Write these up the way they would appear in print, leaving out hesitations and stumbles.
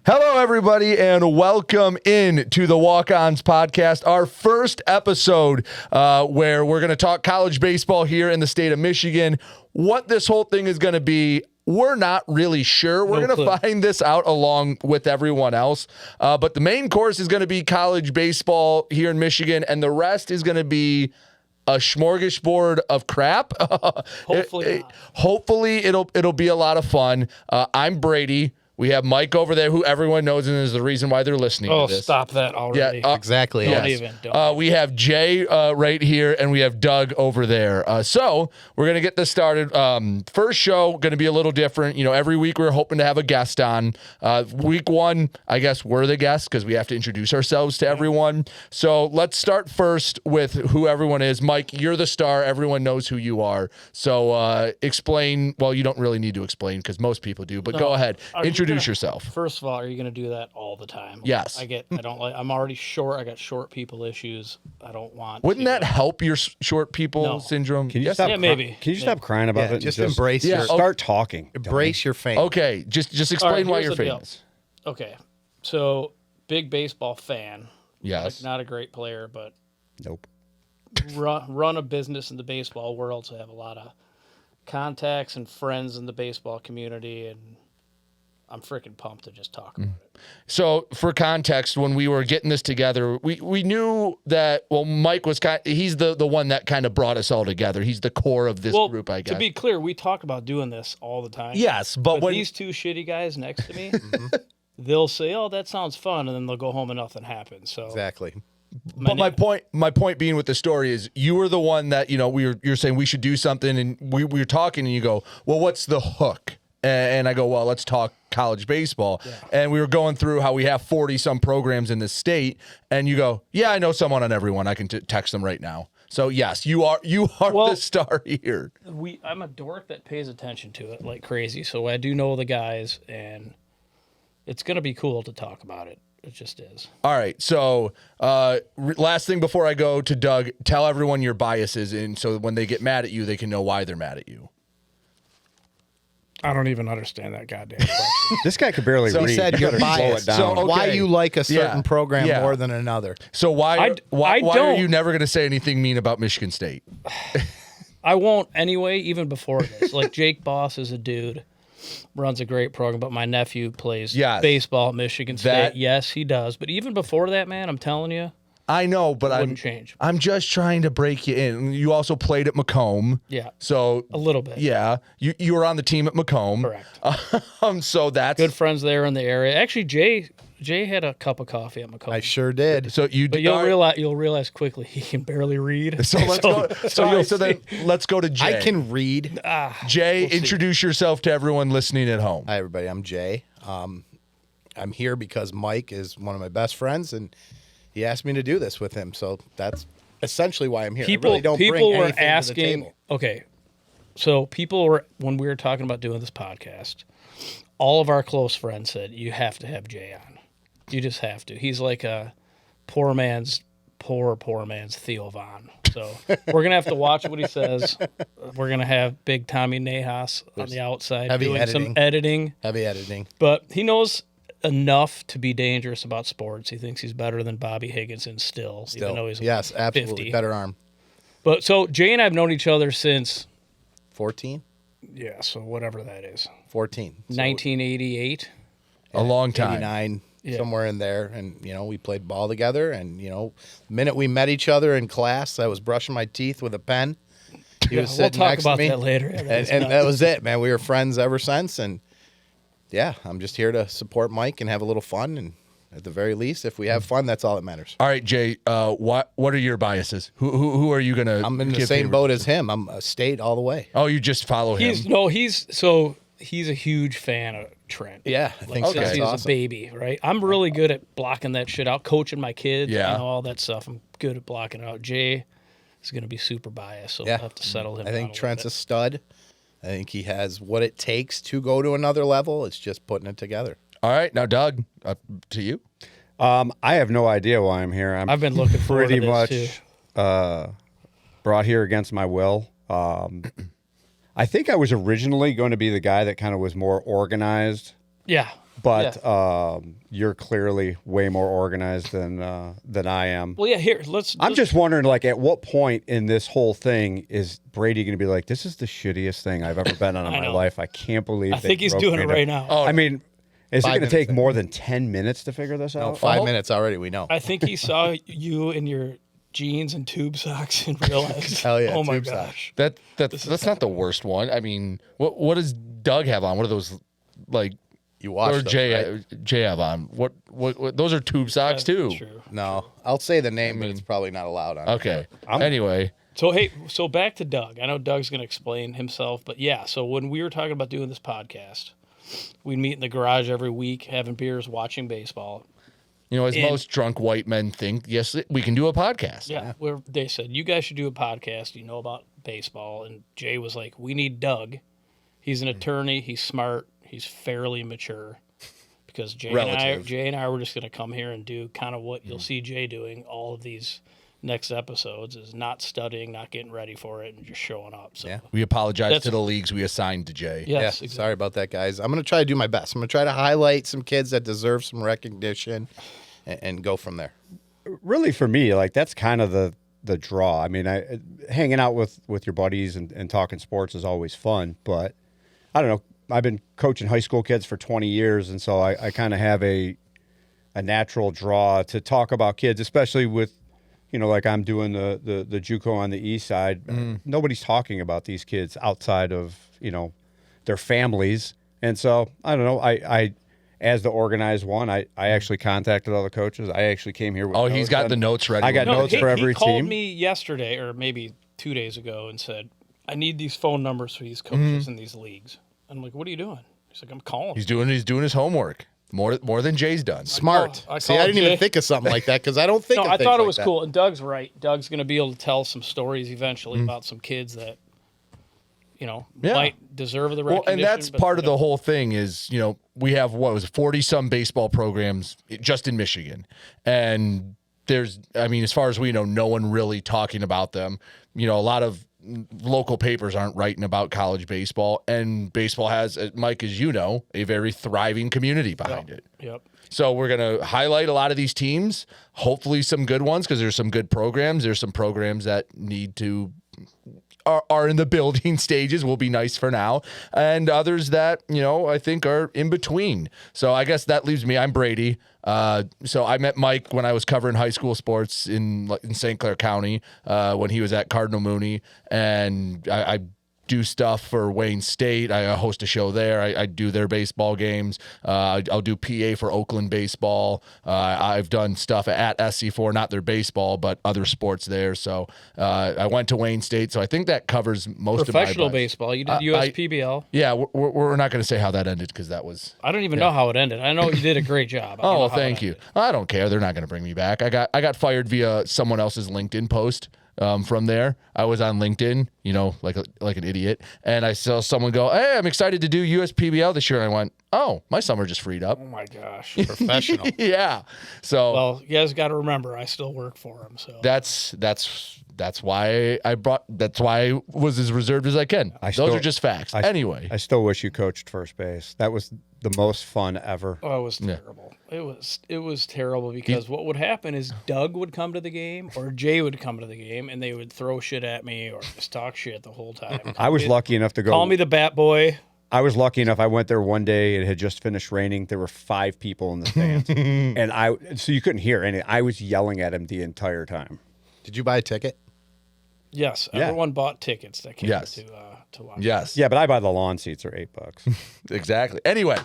Hello, everybody, and welcome in to the Walk-Ons podcast, our first episode where we're going to talk college baseball here in the state of Michigan. What this whole thing is going to be, we're not really sure. We're going to find this out along with everyone else. But the main course is going to be college baseball here in Michigan, and the rest is going to be a smorgasbord of crap. Hopefully it'll be a lot of fun. I'm Brady. We have Mike over there, who everyone knows and is the reason why they're listening to this. Oh, stop that already. Yeah, exactly. Don't Yes. even. We have Jay right here, and we have Doug over there. So we're going to get this started. First show, going to be a little different. You know, every week we're hoping to have a guest on. Week one, I guess we're the guests because we have to introduce ourselves to everyone. So let's start first with who everyone is. Mike, you're the star. Everyone knows who you are. So explain. Well, you don't really need to explain because most people do, but go ahead. Introduce yourself. First of all, are you going to do that all the time? Yes. I'm already short. I got short people issues. I don't want Wouldn't that help your short people syndrome? Can you stop? Yeah, maybe. Can you stop crying about it? Just and embrace your start talking. Embrace your fame. Okay, just explain why here's you're the deal. famous. Okay, so big baseball fan. Yes. Not a great player, but Nope. run a business in the baseball world, so I have a lot of contacts and friends in the baseball community, and I'm freaking pumped to just talk about it. So for context, when we were getting this together, we knew that, well, Mike was he's the one that kind of brought us all together. He's the core of this group, I guess. To be clear, we talk about doing this all the time. Yes, but when these two shitty guys next to me, they'll say, "Oh, that sounds fun," and then they'll go home and nothing happens. So Exactly. But my point being with the story is you were the one that, you know, you're saying we should do something, and we were talking, and you go, well, what's the hook? And I go, well, let's talk college baseball. Yeah. And we were going through how we have 40-some programs in the state, and you go, yeah, I know someone on everyone. I can text them right now. So, yes, you are the star here. I'm a dork that pays attention to it like crazy, so I do know the guys, and it's going to be cool to talk about it. It just is. All right, so last thing before I go to Doug, tell everyone your biases, and so when they get mad at you, they can know why they're mad at you. I don't even understand that goddamn question. This guy could barely read. He said you're biased. Slow it down. So, Why you like a certain program Yeah. more than another. So why are don't. you never going to say anything mean about Michigan State? I won't anyway, even before this. Like, Jake Boss is a dude, runs a great program, but my nephew plays baseball at Michigan State. Yes, he does. But even before that, man, I'm telling you, I know, but I'm just trying to break you in. You also played at Macomb. Yeah. So a little bit. Yeah. You were on the team at Macomb. Correct. So that's good friends there in the area. Actually, Jay had a cup of coffee at Macomb. I sure did. So but you'll realize quickly he can barely read. So let's go. So then let's go to Jay. I can read. Jay, introduce yourself to everyone listening at home. Hi, everybody. I'm Jay. I'm here because Mike is one of my best friends, and he asked me to do this with him. So that's essentially why I'm here. People, I really don't people bring were anything asking. to the table. Okay, so people were, when we were talking about doing this podcast, all of our close friends said you have to have Jay on. You just have to. He's like a poor man's Theo Vaughn. So we're gonna have to watch what he says. We're gonna have big Tommy Nahas on the outside doing some editing. Heavy editing. But he knows enough to be dangerous about sports. He thinks he's better than Bobby Higginson still. Even though he's yes, absolutely 50. better arm. But so Jay and I have known each other since 14. Yeah, so whatever that is. 14. So 1988. A long time. 89. Somewhere in there, and we played ball together, and the minute we met each other in class, I was brushing my teeth with a pen. He was sitting next to me. We'll talk about that later. And that was it, man. We were friends ever since, and I'm just here to support Mike and have a little fun, and at the very least, if we have fun, that's all that matters. All right, Jay. What are your biases? Who are you gonna? I'm in the same boat as him. I'm a State all the way. Oh, you just follow him. He's a huge fan of Trent. Yeah, I think since he was a baby, right? I'm really good at blocking that shit out, coaching my kids, all that stuff. I'm good at blocking it out. Jay is going to be super biased, so we'll have to settle him. I think Trent's a stud. I think he has what it takes to go to another level. It's just putting it together. All right, now Doug, up to you. I have no idea why I'm here. I've been looking forward to this too. Brought here against my will. I think I was originally going to be the guy that kind of was more organized. Yeah. but you're clearly way more organized than I am. Well, yeah. Here, I'm just wondering, like, at what point in this whole thing is Brady going to be like, "This is the shittiest thing I've ever been on in my life. I can't believe." I think he's doing it right now. Oh, I mean, is it going to take minutes. more than 10 minutes to figure this out? No, 5 minutes already. We know. I think he saw you in your jeans and tube socks and realized, Hell yeah, oh my tube gosh. That's not the worst one. I mean, what does Doug have on? What are those like? You watched or those, Jay right? Jay have on? What? Those are tube socks too. That's true. No, I'll say the name, but it's probably not allowed on. Okay. Anyway, So back to Doug. I know Doug's going to explain himself, but yeah. So when we were talking about doing this podcast, we'd meet in the garage every week, having beers, watching baseball. you know, as most drunk white men think, yes, we can do a podcast. Yeah, where they said you guys should do a podcast. You know about baseball, and Jay was like, "We need Doug. He's an attorney. He's smart. He's fairly mature." Because Jay and I were just going to come here and do kind of what you'll see Jay doing all of these next episodes, is not studying, not getting ready for it, and just showing up. So Yeah. We apologize to the leagues we assigned to Jay. Yeah, yes, exactly. sorry about that, guys. I'm going to try to do my best. I'm going to try to highlight some kids that deserve some recognition and go from there. Really, for me, like, that's kind of the draw. I mean, hanging out with your buddies and talking sports is always fun, but I don't know. I've been coaching high school kids for 20 years, and so I kind of have a natural draw to talk about kids, especially with, you know, like I'm doing the JUCO on the east side. Nobody's talking about these kids outside of, you know, their families. And so, I don't know, I as the organized one, I actually contacted all the coaches. I actually came here with Oh, he's got the notes ready. I got notes for every he called team. me yesterday, or maybe 2 days ago, and said, "I need these phone numbers for these coaches in these leagues." I'm like, "What are you doing?" He's like, "I'm calling." He's doing his homework more than Jay's done. Smart. I See, I didn't Jay. even think of something like that because I don't think No, of I things thought it like was that. cool, and Doug's right. Doug's going to be able to tell some stories eventually about some kids that, you know, might deserve the Well, recognition. and that's but part of they the whole thing is, you know, we have, 40 some baseball programs just in Michigan. And there's, I mean, as far as we know, no one really talking about them. You know, a lot of local papers aren't writing about college baseball, and baseball has, Mike, as you know, a very thriving community behind it. Yep. So we're going to highlight a lot of these teams, hopefully some good ones, because there's some good programs. There's some programs that need to are in the building stages, will be nice for now, and others that, you know, I think are in between. So I guess that leaves me. I'm Brady. So I met Mike when I was covering high school sports in St. Clair County when he was at Cardinal Mooney, and I do stuff for Wayne State. I host a show there. I do their baseball games. I'll do PA for Oakland baseball. I've done stuff at SC4, not their baseball, but other sports there. So I went to Wayne State. So I think that covers most of my Professional baseball. You did USPBL. Yeah, we're not going to say how that ended because that was. I don't even know how it ended. I know you did a great job. Oh, well, thank you. I don't care. They're not going to bring me back. I got fired via someone else's LinkedIn post. From there, I was on LinkedIn, you know, like an idiot, and I saw someone go, "Hey, I'm excited to do USPBL this year." And I went, "Oh, my summer just freed up." Oh my gosh. Professional. Yeah. So Well, you guys got to remember, I still work for him. So that's why I was as reserved as I can. Those are just facts. Anyway, I still wish you coached first base. That was the most fun ever. Oh, it was terrible. It was terrible because what would happen is Doug would come to the game or Jay would come to the game and they would throw shit at me or just talk shit the whole time. I was lucky enough to go. Call me the bat boy. I was lucky enough. I went there one day. It had just finished raining. There were 5 people in the stands, and so you couldn't hear any. I was yelling at him the entire time. Did you buy a ticket? Yes, Yeah. everyone bought tickets that came Yes. to watch. yes. Yeah, but I buy the lawn seats. Are $8. Exactly. Anyway,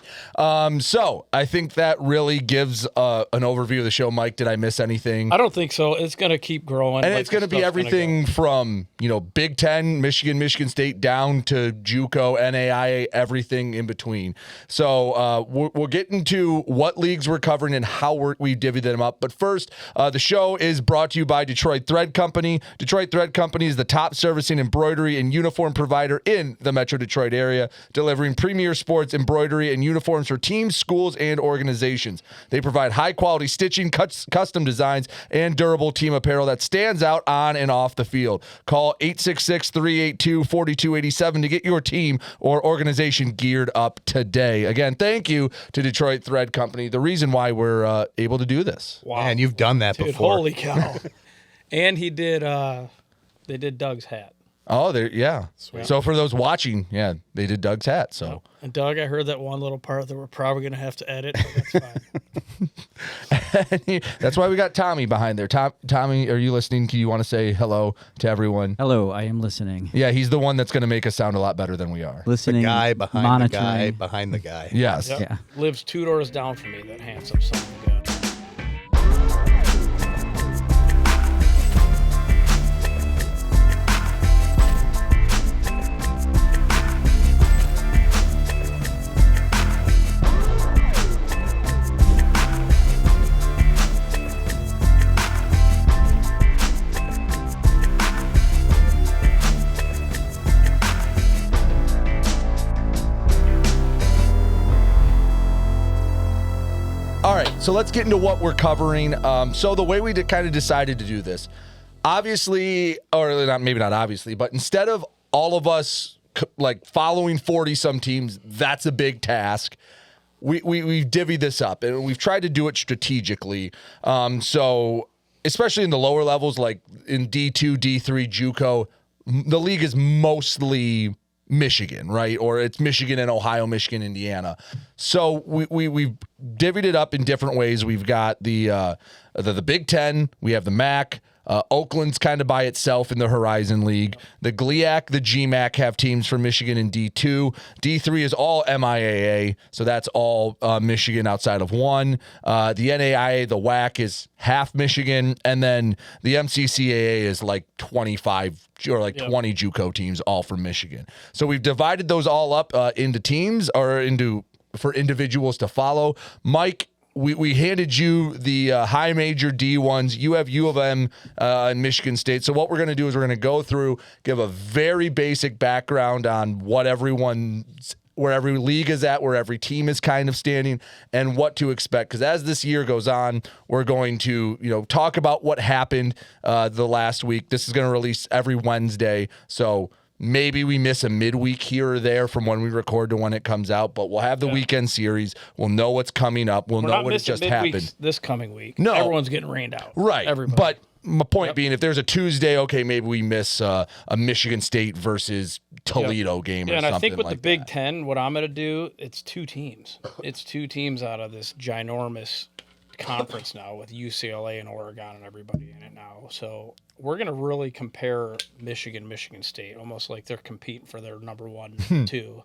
so I think that really gives an overview of the show. Mike, did I miss anything? I don't think so. It's going to keep growing. And like it's going to the be stuff's gonna everything from, you know, Big Ten, Michigan State, down to JUCO, NAIA, everything in between. So we'll get into what leagues we're covering and how we divvy them up. But first, the show is brought to you by Detroit Thread Company. Detroit Thread Company Company is the top servicing embroidery and uniform provider in the Metro Detroit area, delivering premier sports embroidery and uniforms for teams, schools, and organizations. They provide high-quality stitching, custom designs, and durable team apparel that stands out on and off the field. Call 866-382-4287 to get your team or organization geared up today. Again, thank you to Detroit Thread Company, the reason why we're able to do this. Wow. Man, you've done that Dude, before. holy cow. And he did, they did Doug's hat. Oh, there, yeah. Sweet. So for those watching, yeah, they did Doug's hat. So, and Doug, I heard that one little part that we're probably going to have to edit, but that's fine. That's why we got Tommy behind there. Tommy, are you listening? Do you want to say hello to everyone? Hello, I am listening. Yeah, he's the one that's going to make us sound a lot better than we are. Listening, The guy behind monitoring. the guy behind the guy. Yes. Yep. Yeah. Lives 2 doors down from me, that handsome son of a gun. All right, so let's get into what we're covering. So the way we kind of decided to do this, obviously, or not, maybe not obviously, but instead of all of us like following 40-some teams, that's a big task. We've divvied this up, and we've tried to do it strategically. So especially in the lower levels, like in D2, D3, JUCO, the league is mostly Michigan, right? Or it's Michigan and Ohio, Michigan, Indiana. So we've divvied it up in different ways. We've got the Big Ten, we have the MAC. Oakland's kind of by itself in the Horizon League. The GLEAK, the GMAC have teams from Michigan in D2. D3 is all MIAA, so that's all Michigan outside of one. The NAIA, the WHAC, is half Michigan, and then the MCCAA is like 25 or like 20 JUCO teams, all from Michigan. So we've divided those all up into teams or for individuals to follow. Mike, we handed you the high major D1s. You have U of M and Michigan State. So what we're going to do is we're going to go through, give a very basic background on what where every league is at, where every team is kind of standing, and what to expect. Because as this year goes on, we're going to talk about what happened the last week. This is going to release every Wednesday. So maybe we miss a midweek here or there from when we record to when it comes out, but we'll have the weekend series. We'll know what's coming up. We'll know what just happened. This coming week. No. Everyone's getting rained out. Right. Everybody. But my point being, if there's a Tuesday, okay, maybe we miss a Michigan State versus Toledo game or something like that. And I think with the Big Ten, what I'm going to do, it's 2 teams. It's 2 teams out of this ginormous conference now with UCLA and Oregon and everybody in it now. So we're going to really compare Michigan State, almost like they're competing for their number 1 and 2.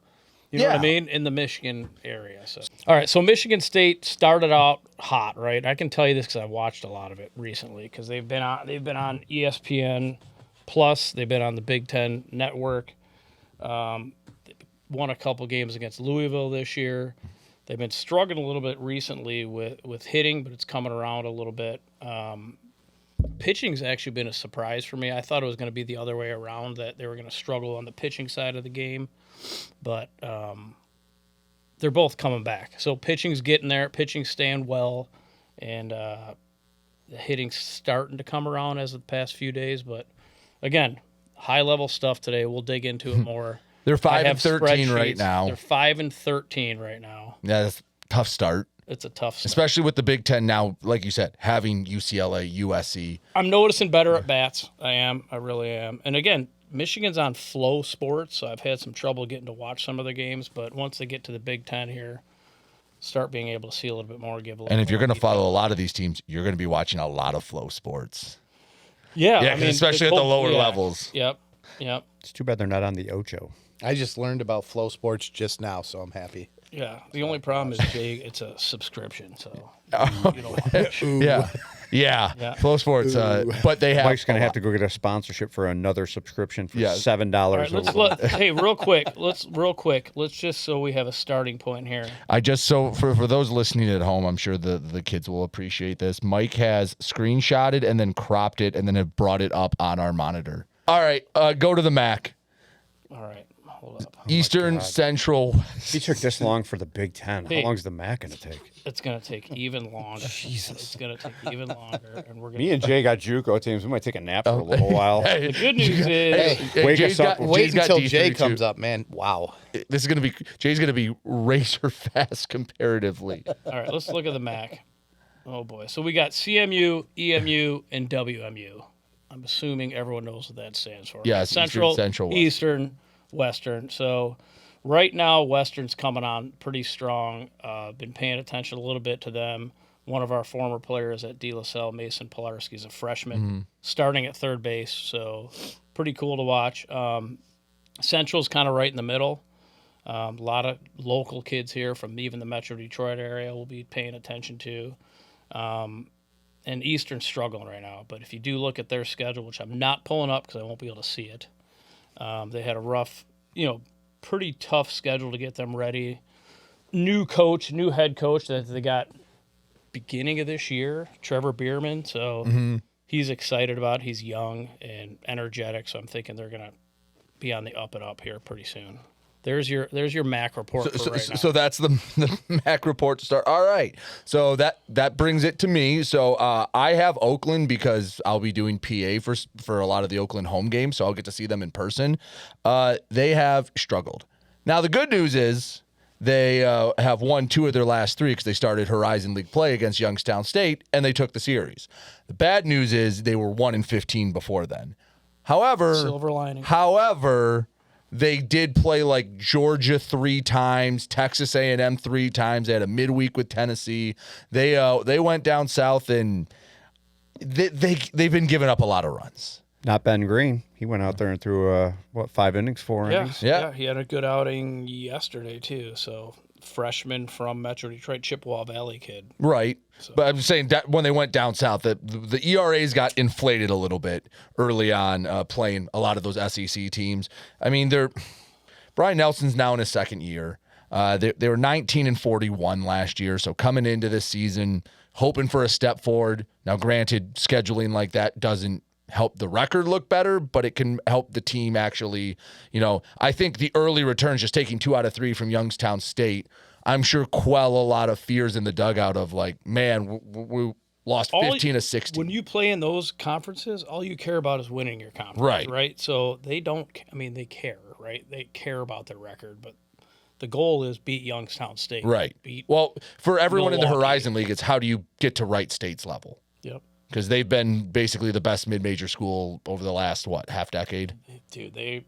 You know what I mean? In the Michigan area. So, all right. So Michigan State started out hot, right? I can tell you this because I watched a lot of it recently because they've been on ESPN Plus. They've been on the Big Ten Network. Won a couple games against Louisville this year. They've been struggling a little bit recently with hitting, but it's coming around a little bit. Pitching's actually been a surprise for me. I thought it was going to be the other way around, that they were going to struggle on the pitching side of the game. But they're both coming back. So pitching's getting there. Pitching's staying well. And the hitting's starting to come around as of the past few days. But, again, high-level stuff today. We'll dig into it more. They're 5-13 right now. They're 5-13 right now. Yeah, that's a tough start. It's a tough start. Especially with the Big Ten now, like you said, having UCLA, USC. I'm noticing better at bats. I am. I really am. And, again, Michigan's on Flow Sports, so I've had some trouble getting to watch some of their games. But once they get to the Big Ten here, start being able to see a little bit more, give a little. And if you're going to follow a lot of these teams, you're going to be watching a lot of Flow Sports. Yeah, I mean, especially at the lower levels. Yep. It's too bad they're not on the Ocho. I just learned about Flow Sports just now, so I'm happy. Yeah. The only problem is, Jay, it's a subscription, so you don't watch. Yeah. Flow Sports. But they have. Mike's going to have to go get a sponsorship for another subscription for $7. All right, hey, real quick. Let's just so we have a starting point here. For those listening at home, I'm sure the kids will appreciate this. Mike has screenshotted and then cropped it and then have brought it up on our monitor. All right, go to the MAC. All right, hold up. Eastern, Central. He took this long for the Big Ten. Hey. How long is the MAC going to take? It's gonna take even longer. Jesus, it's gonna take even longer, and we're gonna. Me and Jay got JUCO teams. We might take a nap for a little while. The good news is, Wake Jay's us up. got- Wait Jay's got until D32. Jay comes up, man. Wow. This is gonna be Jay's gonna be razor fast comparatively. all right, let's look at the MAC. Oh boy, so we got CMU, EMU, and WMU. I'm assuming everyone knows what that stands for. Yes, Central, Eastern, Central, West. Eastern, Western. So right now, Western's coming on pretty strong. Been paying attention a little bit to them. One of our former players at De La Salle, Mason Pilarski, is a freshman, starting at third base. So pretty cool to watch. Central's kind of right in the middle. A lot of local kids here from even the Metro Detroit area we'll be paying attention to. And Eastern's struggling right now. But if you do look at their schedule, which I'm not pulling up because I won't be able to see it, they had a rough, pretty tough schedule to get them ready. New coach, new head coach that they got beginning of this year, Trevor Bierman. So he's excited about it. He's young and energetic. So I'm thinking they're going to be on the up and up here pretty soon. There's your MAC report for right now. So that's the MAC report to start. All right. So that brings it to me. So I have Oakland because I'll be doing PA for a lot of the Oakland home games, so I'll get to see them in person. They have struggled. Now the good news is they have won 2 of their last 3 because they started Horizon League play against Youngstown State and they took the series. The bad news is they were 1-15 before then. Silver lining. However, they did play like Georgia 3 times, Texas A&M 3 times. They had a midweek with Tennessee. They went down south and they've been giving up a lot of runs. Not Ben Green. He went out there and threw 5 innings, 4 innings. Yeah. He had a good outing yesterday too. So freshman from Metro Detroit, Chippewa Valley kid. Right. But I'm saying that when they went down south, the ERAs got inflated a little bit early on playing a lot of those SEC teams. I mean, Brian Nelson's now in his second year. They were 19-41 last year, so coming into this season, hoping for a step forward. Now, granted, scheduling like that doesn't help the record look better, but it can help the team actually, I think the early returns, just taking 2 out of 3 from Youngstown State, I'm sure quell a lot of fears in the dugout of like, man, we lost 15-16. When you play in those conferences, all you care about is winning your conference, right? So they they care, right? They care about their record, but the goal is beat Youngstown State. Right. Well, for everyone in the Horizon League, it's how do you get to Wright State's level? Yep. Because they've been basically the best mid-major school over the last, half decade? Dude, they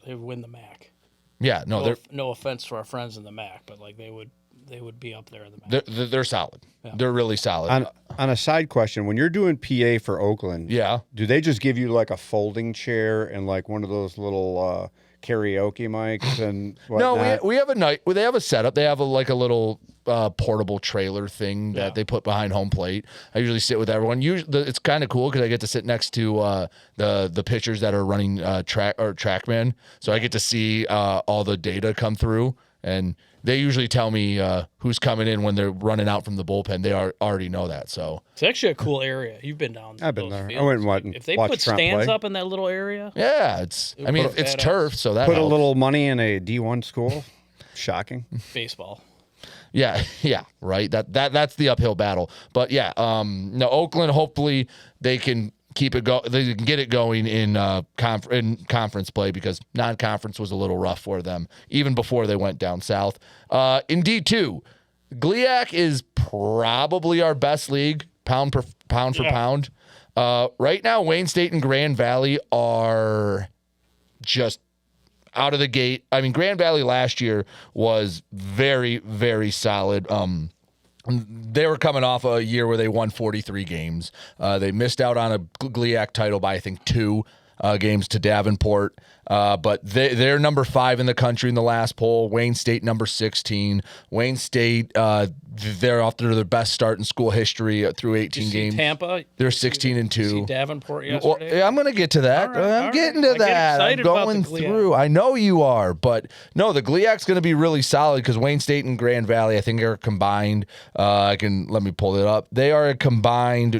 win the MAC. Yeah, No offense to our friends in the MAC, but like they would be up there in the MAC. They're solid. Yeah. They're really solid. On a side question, when you're doing PA for Oakland, do they just give you like a folding chair and like one of those little karaoke mics and whatnot? No, we have a night. They have a setup. They have a little portable trailer thing that they put behind home plate. I usually sit with everyone. Usually, it's kind of cool because I get to sit next to the pitchers that are running TrackMan, so I get to see all the data come through, and they usually tell me who's coming in when they're running out from the bullpen. They already know that. So it's actually a cool area. You've been down. I've been those there. fields. I went and if they watched put Trent stands play. up in that little area. yeah, it's badass. turf, so that Put helps. a little money in a D1 school. Shocking. Baseball. Yeah, right. That's the uphill battle. But yeah, no, Oakland. Hopefully they can keep it go. They can get it going in conference play because non-conference was a little rough for them even before they went down south. In D2, GLEAK is probably our best league pound for pound. Right now, Wayne State and Grand Valley are just out of the gate. I mean, Grand Valley last year was very, very solid. They were coming off a year where they won 43 games. They missed out on a GLEAK title by, I think, 2 games to Davenport. But they're number 5 in the country in the last poll. Wayne State, number 16. Wayne State, they're off to their best start in school history through 18 games. Tampa? They're 16-2. See Davenport yesterday? Well, yeah, I'm going to get to that. All right, I'm getting to I get that. I'm excited about going the GLEAK. through. I know you are, but no, the GLEAK's going to be really solid because Wayne State and Grand Valley, I think, are combined. Let me pull it up. They are a combined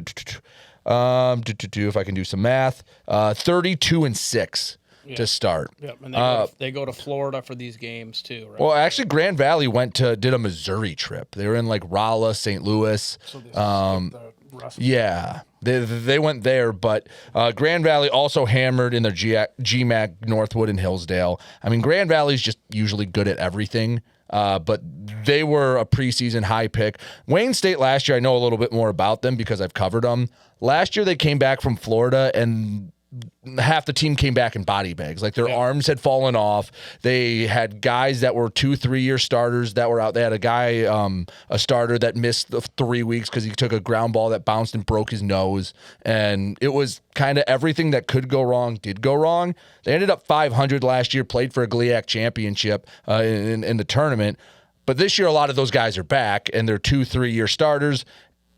If I can do some math, 32-6 to start. Yep, and they go to Florida for these games too, right? Well, actually, Grand Valley did a Missouri trip. They were in like Rolla, St. Louis. So they skipped the rest of Yeah, they went there, but Grand Valley also hammered in their GMAC Northwood and Hillsdale. I mean, Grand Valley's just usually good at everything, but they were a preseason high pick. Wayne State last year, I know a little bit more about them because I've covered them. Last year, they came back from Florida and half the team came back in body bags. Like their arms had fallen off. They had guys that were 2-3 year starters that were out. They had a guy, a starter that missed the 3 weeks because he took a ground ball that bounced and broke his nose. And it was kind of everything that could go wrong did go wrong. They ended up 500 last year, played for a GLEAK championship in the tournament. But this year, a lot of those guys are back and they're 2-3 year starters.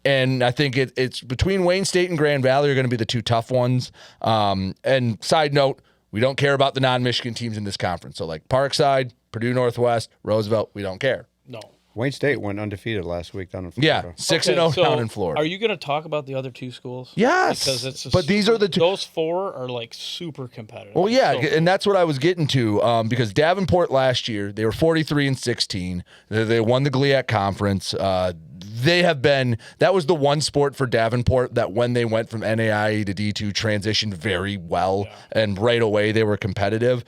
And I think it's between Wayne State and Grand Valley are going to be the two tough ones. And side note, we don't care about the non-Michigan teams in this conference. So like Parkside, Purdue Northwest, Roosevelt, we don't care. No. Wayne State went undefeated last week down in Florida. Yeah, 6-0 down in Florida. Are you going to talk about the other two schools? Yes, Because but these are the two. Those four are like super competitive. Well, yeah, So- and that's what I was getting to. Because Davenport last year, they were 43-16. They won the GLEAK conference. That was the one sport for Davenport that when they went from NAIA to D2 transitioned very well, and right away they were competitive.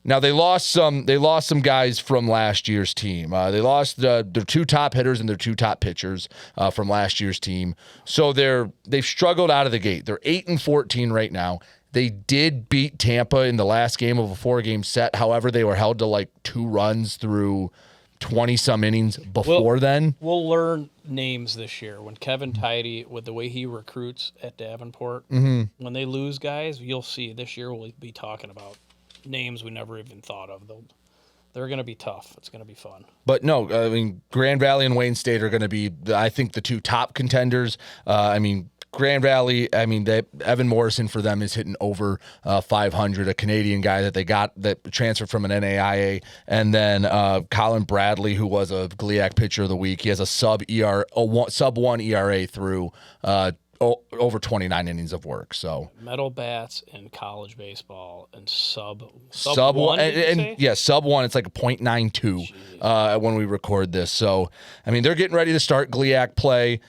Now they lost some guys from last year's team. They lost their two top hitters and their two top pitchers from last year's team. So they've struggled out of the gate. They're 8-14 right now. They did beat Tampa in the last game of a 4-game set. However, they were held to like 2 runs through 20-some innings before then. We'll learn names this year. When Kevin Tidy, with the way he recruits at Davenport, Mm-hmm. when they lose guys, you'll see this year we'll be talking about names we never even thought of. They're going to be tough. It's going to be fun. But no, I mean, Grand Valley and Wayne State are going to be, I think, the two top contenders. Grand Valley, Evan Morrison for them is hitting over 500, a Canadian guy that they got that transferred from an NAIA. And then Colin Bradley, who was a GLEAK pitcher of the week. He has a sub 1 ERA through over 29 innings of work. So Metal bats in college baseball and sub one, one, and yeah, sub 1. It's like a .92 when we record this. So they're getting ready to start GLEAK play.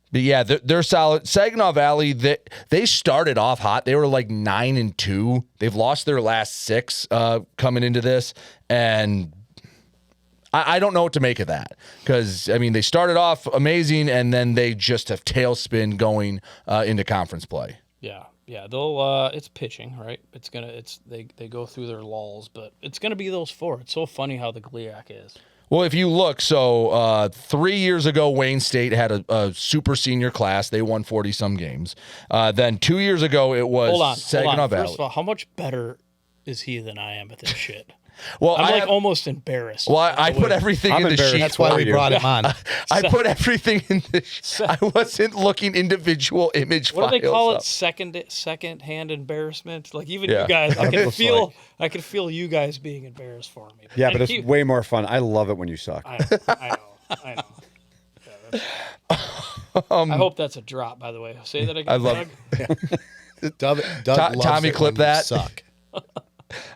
But yeah, they're solid. Saginaw Valley, they started off hot. They were like 9-2. They've lost their last 6 coming into this, and I don't know what to make of that because they started off amazing and then they just have tailspin going into conference play. Yeah, they'll. It's pitching, right? They go through their lulls, but it's gonna be those 4. It's so funny how the GLEAK is. Well, if you look, 3 years ago, Wayne State had a super senior class. They won 40-some games. Then 2 years ago, it was Saginaw Valley. First of all, how much better is he than I am at this shit? Well, I'm almost embarrassed. Well, I put everything in the sheet. That's why we brought him on. I put everything in the I wasn't looking individual image What do they call up. it? Second-hand embarrassment. Like even you guys, I can feel you guys being embarrassed for me. Yeah, but it's way more fun. I love it when you suck. I know. I hope that's a drop. By the way, say that again. I love Doug loves Tommy it clip when you that. suck.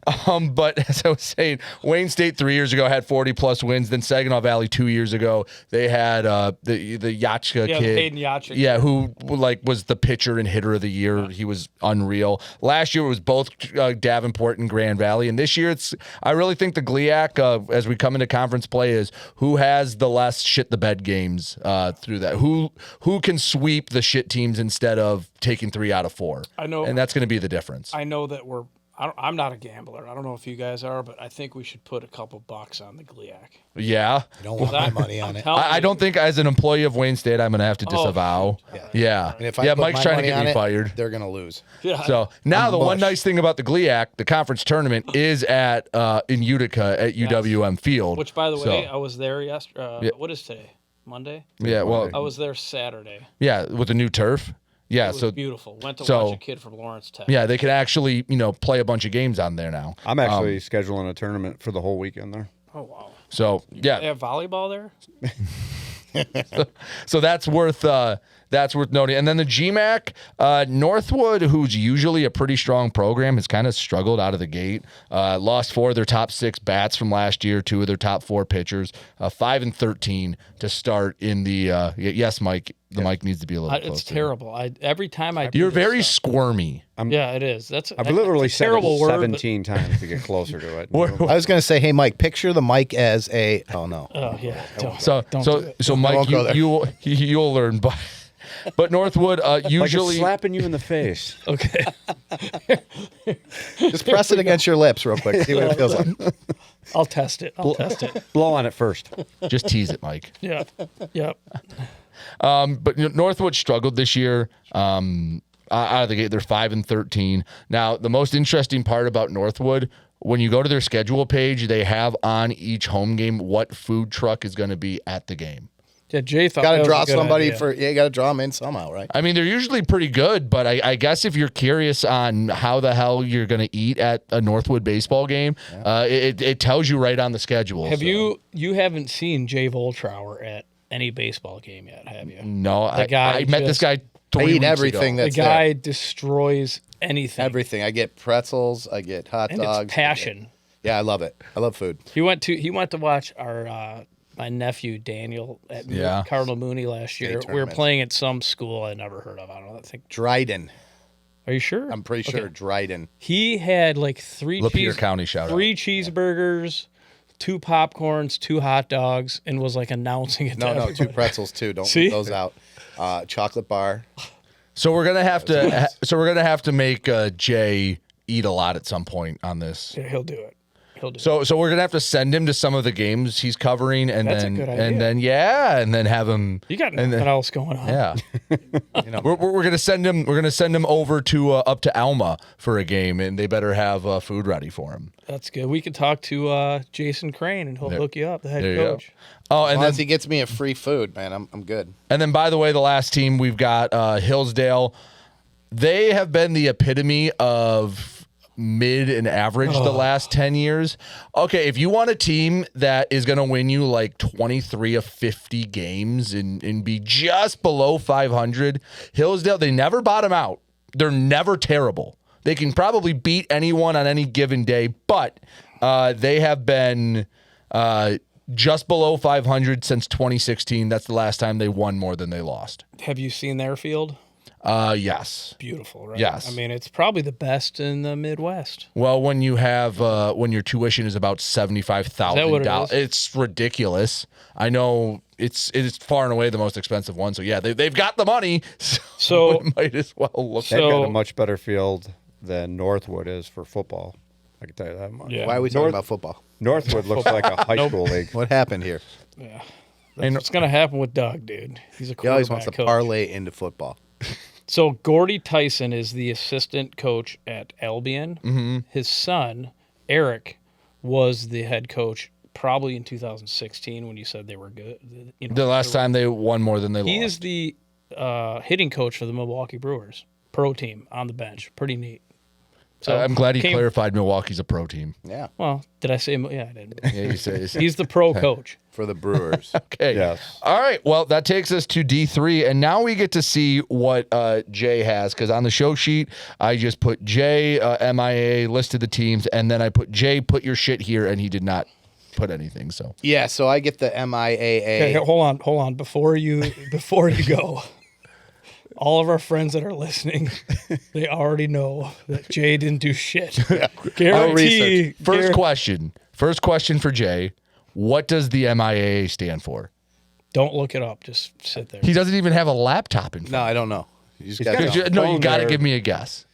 But as I was saying, Wayne State 3 years ago had 40-plus wins. Then Saginaw Valley 2 years ago, they had the Yachka kid. Hayden Yachka. Yeah, who was the pitcher and hitter of the year. He was unreal. Last year it was both Davenport and Grand Valley. And this year I really think the GLEAK, as we come into conference play, is who has the less shit-the-bed games through that. Who can sweep the shit teams instead of taking 3 out of 4. I know. And that's going to be the difference. I know that I'm not a gambler. I don't know if you guys are, but I think we should put a couple bucks on the GLEAK. Yeah. I don't want my money on it. I don't think as an employee of Wayne State, I'm going to have to disavow. Yeah. And if I put Mike's my trying to money get on me it, fired. they're going to lose. Yeah. So now the one mush. nice thing about the GLEAK, the conference tournament, is in Utica at UWM Field. Which, by the way, So, I was there yesterday. What is today? Monday? yeah, well, I was there Saturday. yeah, with the new turf. Yeah, It was so beautiful. Went to so- watch a kid from Lawrence Tech. yeah, they can actually play a bunch of games on there now. I'm actually scheduling a tournament for the whole weekend there. Oh, wow. So They yeah, have volleyball there? so that's worth that's worth noting. And then the GMAC, Northwood, who's usually a pretty strong program, has kind of struggled out of the gate. Lost 4 of their top 6 bats from last year, 2 of their top 4 pitchers, 5-13 to start in the. Yes, Mike. The mic needs to be a little closer. It's terrible. Every time I. You're very squirmy. Yeah, it is. I've literally that's a said terrible it word, 17 times to get closer to it. I was going to say, hey, Mike, picture the mic as a. Oh no. Oh yeah. So Mike, go there. you'll learn. But Northwood Like usually it's slapping you in the face. Okay. Just press it against your lips real quick. See what it feels like. I'll test it. Blow on it first. just tease it, Mike. Yeah. Yep. But Northwood struggled this year. Out of the gate, they're 5-13. Now, the most interesting part about Northwood, when you go to their schedule page, they have on each home game what food truck is going to be at the game. Yeah, Jay thought Got that to was draw a good somebody idea. for. Yeah, you got to draw them in somehow, right? I mean, they're usually pretty good, but I guess if you're curious on how the hell you're going to eat at a Northwood baseball game, it tells you right on the schedule. Have you haven't seen Jay Voltrauer at any baseball game yet, have you? No, guy I met this just- guy 3 I weeks eat everything ago. The that's guy destroys anything. everything. I get pretzels. I get hot and dogs. it's passion. Yeah, I love it. I love food. He went to watch our my nephew Daniel at Cardinal Mooney last year. We were tournament. playing at some school I never heard of. I don't know. I think. Dryden. Are you sure? I'm pretty sure Dryden. He had like 3 Lapeer County shout out. 3 cheeseburgers, 2 popcorns, 2 hot dogs, and was like announcing it. No, to no, 2 everybody. pretzels too. Don't See? leave those out. Chocolate bar. So we're gonna have to make Jay eat a lot at some point on this. Yeah, he'll do it. He'll do it. So we're gonna have to send him to some of the games he's covering, and That's a then good idea. and then have him. You got and nothing then- else going on. Yeah, we're gonna send him. We're gonna send him over to up to Alma for a game, and they better have food ready for him. That's good. We could talk to Jason Crane, and he'll hook you up, the head There you go. coach. Oh, As and long as then he gets me a free food, man, I'm good. and then by the way, the last team we've got Hillsdale. They have been the epitome of mid and average the last 10 years. Okay, if you want a team that is going to win you like 23 of 50 games and be just below 500, Hillsdale, they never bottom out. They're never terrible. They can probably beat anyone on any given day, but they have been just below 500 since 2016. That's the last time they won more than they lost. Have you seen their field? Yes. Beautiful, right? Yes. I mean, it's probably the best in the Midwest. Well, when you have when your tuition is about $75,000, it is? it's ridiculous. I know it's far and away the most expensive one. So yeah, they've got the money, so it might as well look. They've got So- a much better field than Northwood is for football. I can tell you that much. Yeah. Why are we talking about football? Northwood looks like a high school league. What happened here? Yeah. That's what's going to happen with Doug, dude. He's a He always wants quarterback to coach. parlay into football. So Gordy Tyson is the assistant coach at Albion. Mm-hmm. His son, Eric, was the head coach probably in 2016 when you said they were good. You know, The last time they won more than they he lost. is the hitting coach for the Milwaukee Brewers, pro team on the bench. Pretty neat. So I'm glad he came- clarified Milwaukee's a pro team. Yeah, Well, did I say? Yeah, I didn't. Yeah, you say He's the pro coach. for the Brewers. okay. Yes. All right. Well, that takes us to D3, and now we get to see what Jay has, because on the show sheet I just put Jay MIAA listed the teams, and then I put Jay put your shit here, and he did not put anything. So Yeah, so I get the MIAA. Okay, hold on. Before you go, all of our friends that are listening, they already know that Jay didn't do shit. Guarantee. First question for Jay. What does the MIAA stand for? Don't look it up. Just sit there. He doesn't even have a laptop in front. No, I don't know. You just He's got got to a No, you phone got to there. give me a guess.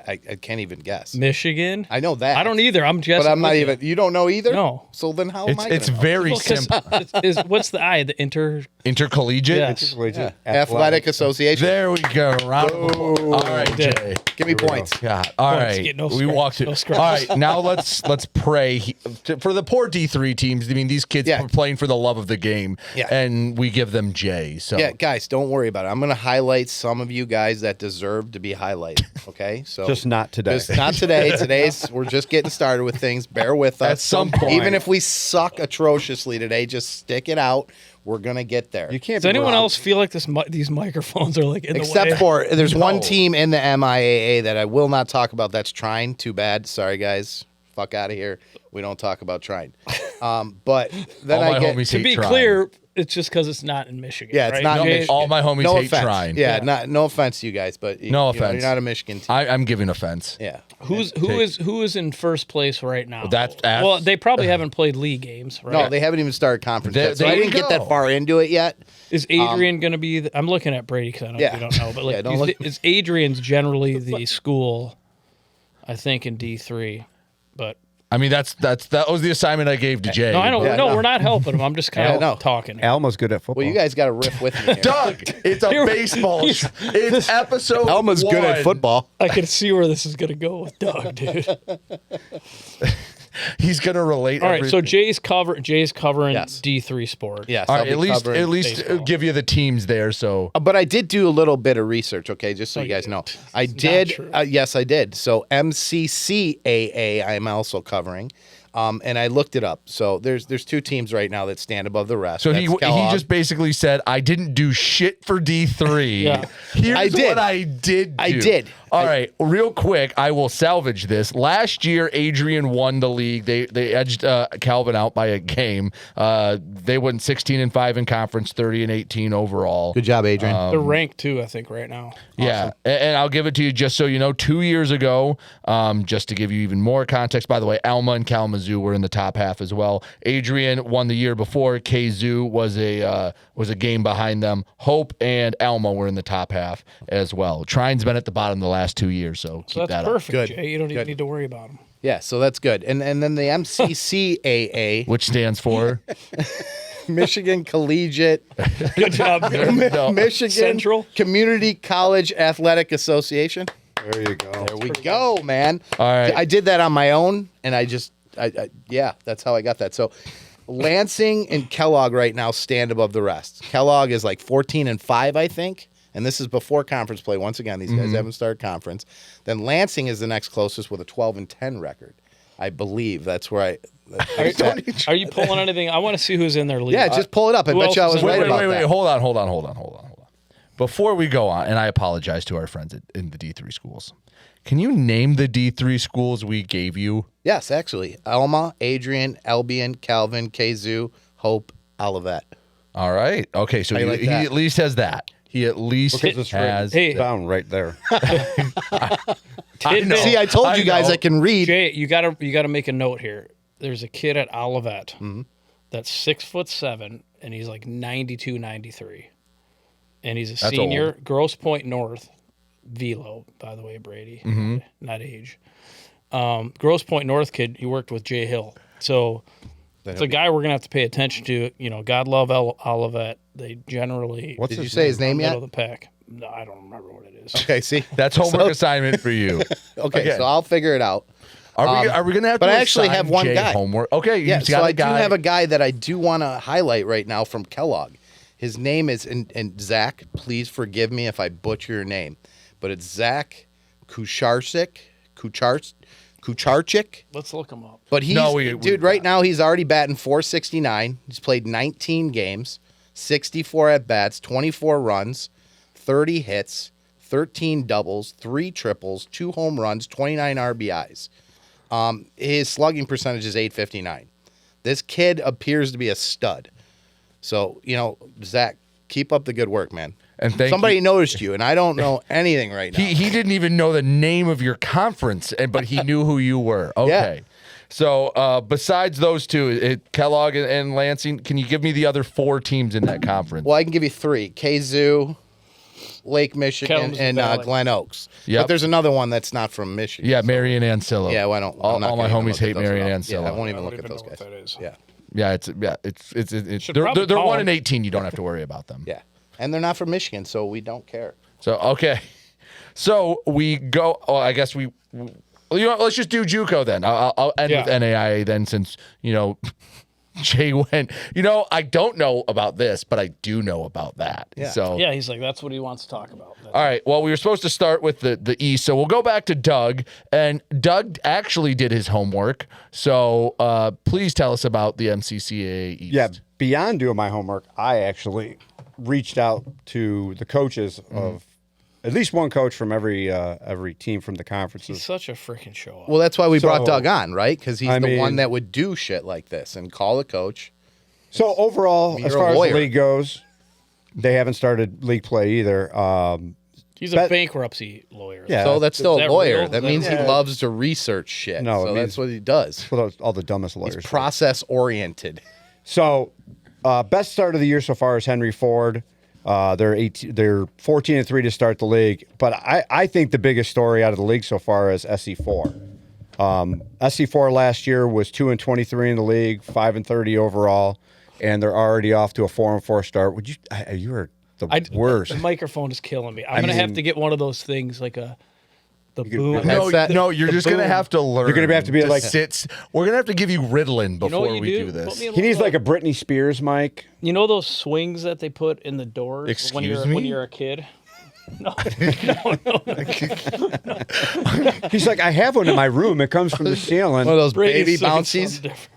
I can't even guess. Michigan. I know that. I don't either. I'm just. But I'm not even. You don't know either? No. So then how am I It's gonna know? very simple. What's the I? The inter. Intercollegiate. Yes. Yeah. Athletic Association. There we go. Round of applause. All right, did. Jay. Give me points. God. All Points, right. get no We scraps, walked it. no All scraps. right. Now let's pray for the poor D3 teams. I mean, these kids Yeah. are playing for the love of the game, Yeah. and we give them Jay. So Yeah, guys, don't worry about it. I'm going to highlight some of you guys that deserve to be highlighted. Okay, so Just not today. Just not today. We're just getting started with things. Bear with us. At some point. Even if we suck atrociously today, just stick it out. We're gonna get there. You can't. Does anyone else feel like these microphones are like in the way? Except for there's one team in the MIAA that I will not talk about. That's trying. Too bad. Sorry, guys. Fuck out of here. We don't talk about trying. But then All my I get homies To hate be trying. clear, it's just because it's not in Michigan. Yeah, it's right? not in Okay. Michigan. All my homies no hate offense. trying. Yeah, no offense to you guys, but No you know, offense. you're not a Michigan team. I'm giving offense. Yeah. Who is in first place right now? That's- they probably haven't played league games, right? No, they haven't even started conference yet, so there I you didn't get go. that far into it yet. Is Adrian going to be? I'm looking at Brady because I know Yeah. you don't know, but like, Yeah, don't look- is Adrian's generally the school? I think in D3, but I mean, that was the assignment I gave to Jay. no, I don't. Yeah, no, no. we're not helping him. I'm just kind of no. talking. Alma's good at football. Well, you guys got to riff with me here. Doug, it's a baseball. It's episode. Elma's good at 1. football. I can see where this is going to go with Doug, dude. He's gonna relate. All right, so everything. Jay's covering Yes. D3 sports. Yes. All I'll right, be at least covering baseball. give you the teams there. So But I did do a little bit of research, okay, just so you guys know. I did. true. Yes, I did. So MCCAA, I am also covering, and I looked it up. So there's two teams right now that stand above the rest. So he That's Kellogg. just basically said, "I didn't do shit for D3. Yeah. Here's I did. what I did. I do." did. All right, real quick, I will salvage this. Last year, Adrian won the league. They edged Calvin out by a game. They went 16-5 in conference, 30-18 overall. Good job, Adrian. They're ranked too, I think, right now. Yeah, and I'll give it to you just so you know. 2 years ago, just to give you even more context, by the way, Alma and Kalamazoo were in the top half as well. Adrian won the year before. Kazoo was a game behind them. Hope and Alma were in the top half as well. Trine's been at the bottom the last 2 years, so keep So that that's up. perfect, Good. Jay. You don't even Good. need to worry about them. Yeah, so that's good. And then the MCCAA, Which stands for Michigan Collegiate Good job, Jay. No. Michigan Central? Community College Athletic Association. There you go. There we go, man. All right. I did that on my own, and I yeah, that's how I got that. So Lansing and Kellogg right now stand above the rest. Kellogg is like 14-5, I think. And this is before conference play. Once again, these guys haven't started conference. Then Lansing is the next closest with a 12-10 record. I believe that's where Are you pulling anything? I want to see who's in their league. Yeah, just pull it up. I Who bet else you I is was in right there? about wait. that. Hold on. Before we go on, and I apologize to our friends in the D3 schools. Can you name the D3 schools we gave you? Yes, actually. Alma, Adrian, Albion, Calvin, Kazoo, Hope, Olivet. All right. Okay, so How you like he that? at least has that. He at least Because it's has. Hey. down right there. Tidbit. See, I told you guys know. I can read. Jay, you gotta make a note here. There's a kid at Olivet that's 6'7", and he's like 92, 93. And he's a That's senior. old. Grosse Pointe North, Velo, by the way, Brady, not age. Grosse Pointe North kid, he worked with Jay Hill. So it's a guy we're gonna have to pay attention to. You know, God love Olivet. They generally What's Did you his say his name middle yet? of the pack. No, I don't remember what it is. Okay, see? That's homework assignment for you. Okay, so I'll figure it out. Are we gonna have but to I actually assign have one Jay guy. homework? Okay, you Yeah, got so a I do guy. have a guy that I do want to highlight right now from Kellogg. His name is, and Zach, please forgive me if I butcher your name, but it's Zach Kucharczyk. Let's look him up. But he's, No, dude, right now he's already batting .469. He's played 19 games, 64 at-bats, 24 runs, 30 hits, 13 doubles, 3 triples, 2 home runs, 29 RBIs. His slugging percentage is .859. This kid appears to be a stud. So, you know, Zach, keep up the good work, man. And thank Somebody you. noticed you, and I don't know anything right now. He didn't even know the name of your conference, but he knew who you were. Okay. So besides those two, Kellogg and Lansing, can you give me the other 4 teams in that conference? Well, I can give you 3. Kazoo, Lake Michigan, Kalamazoo and Valley. Glen Oaks. Yep. But there's another one that's not from Michigan. Yeah, Marion Ancillo. Yeah, well, I don't. I'm All not my gonna even homies look at hate those Marion at all. Ancillo. Yeah, I won't I even don't look at even those know guys. what that is. Yeah, It's Should they're probably they're call 1 him. and 18. You don't have to worry about them. yeah. And they're not from Michigan, so we don't care. So okay, so we go. Oh, I guess we. You know, let's just do JUCO then. I'll end Yeah. with NAIA then, since you know Jay went, I don't know about this, but I do know about that. Yeah. So Yeah, he's like, that's what he wants to talk about. all right. Well, we were supposed to start with the East, so we'll go back to Doug. And Doug actually did his homework. So please tell us about the MCCAA East. Yeah, beyond doing my homework, I actually reached out to the coaches of at least one coach from every team from the He's conferences. such a freaking show off. Well, that's why we brought So, Doug on, right? Because he's I the one mean- that would do shit like this and call a coach. So overall, You're as a far as lawyer. the league goes, they haven't started league play either. He's a bet- bankruptcy lawyer. Yeah. So that's still Is a that lawyer. real? That Is that means he real? loves to research shit. No, so it that's means- what he does. well, all the dumbest lawyers. He's process oriented. So, best start of the year so far is Henry Ford. They're 14-3 to start the league, but I think the biggest story out of the league so far is SC4. SC4 last year was 2-23 in the league, 5-30 overall, and they're already off to a 4-4 start. You are the worst. The microphone is killing me. I'm gonna have to get one of those things like the boom. Headset. No, you're The just gonna boom. have to learn. You're gonna have to be like- sit. We're gonna have to give you Ritalin You know before what you we do Put this. me in He needs one like of a Britney Spears mic. You know those swings that they put in the doors when Excuse when me? you're a kid? No. He's like, I have one in my room. It comes from the ceiling. One of those Brady's baby saying bouncies. something different.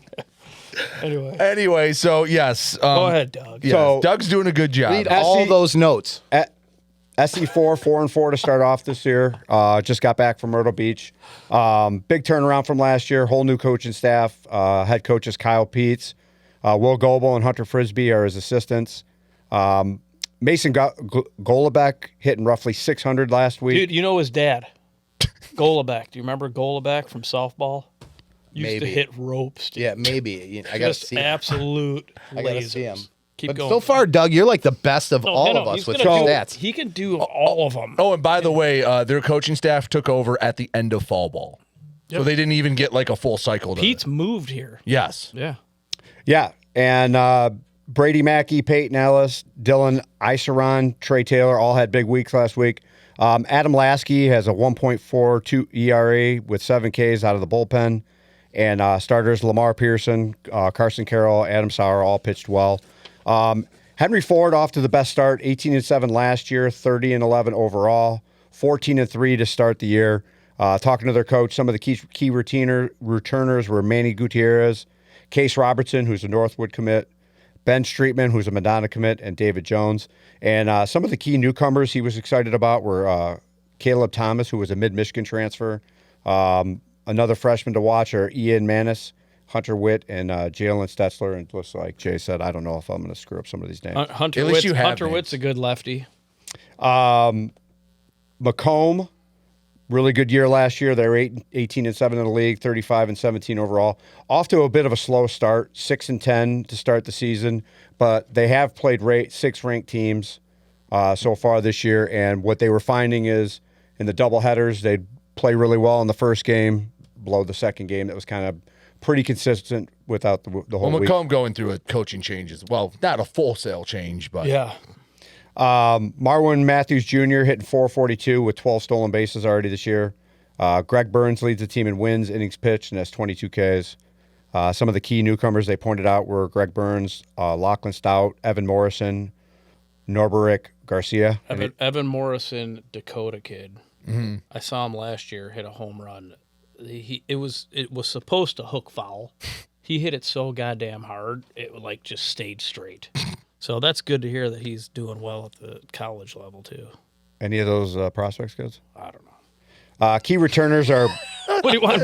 Anyway, Anyway, so yes. go ahead, Doug. Yes, So- Doug's doing a good job. Read all those notes. SC4, 4-4 to start off this year. Just got back from Myrtle Beach. Big turnaround from last year. Whole new coaching staff. Head coaches Kyle Peets, Will Goebel, and Hunter Frisbee are his assistants. Mason Golubeck hitting roughly 600 last week. Dude, you know his dad, Golubeck. Do you remember Golubeck from softball? Used to Maybe. hit ropes. Dude. Yeah, maybe. I gotta Just see. absolute I gotta lasers. see him. Keep But going. so far, Doug, you're like the best of No, all no, of us he's with gonna your do- stats. He can do all of them. Oh, and by the way, their coaching staff took over at the end of fall ball, so they didn't even get like a full cycle. Pete's moved here. Yes. Yeah. Yeah, and Brady Mackey, Peyton Ellis, Dylan Iseron, Trey Taylor all had big weeks last week. Adam Lasky has a 1.42 ERA with 7 Ks out of the bullpen. And starters Lamar Pearson, Carson Carroll, Adam Sauer all pitched well. Henry Ford off to the best start, 18-7 last year, 30-11 overall, 14-3 to start the year. Talking to their coach, some of the key returners were Manny Gutierrez, Case Robertson, who's a Northwood commit, Ben Streetman, who's a Madonna commit, and David Jones. And some of the key newcomers he was excited about were Caleb Thomas, who was a mid-Michigan transfer. Another freshman to watch are Ian Manis, Hunter Witt, and Jalen Stetzler. And just like Jay said, I don't know if I'm going to screw up some of these names. Hunter At least Witt's, you have Hunter names. Witt's a good lefty. Macomb, really good year last year. They were 18-7 in the league, 35-17 overall. Off to a bit of a slow start, 6-10 to start the season, but they have played 6 ranked teams so far this year. And what they were finding is in the doubleheaders, they'd play really well in the first game, blow the second game. That was kind of pretty consistent without the whole Well, week. Macomb going through a coaching change as well. Not a wholesale change, but Yeah. Marwin Matthews Jr. hitting 442 with 12 stolen bases already this year. Greg Burns leads the team in wins, innings pitched, and has 22 Ks. Some of the key newcomers they pointed out were Greg Burns, Lachlan Stout, Evan Morrison, Norberick Garcia. Evan Morrison, Dakota kid. I saw him last year hit a home run. It was supposed to hook foul. He hit it so goddamn hard it like just stayed straight. So that's good to hear that he's doing well at the college level too. Any of those prospects, kids? I don't know. Key returners are What do you want?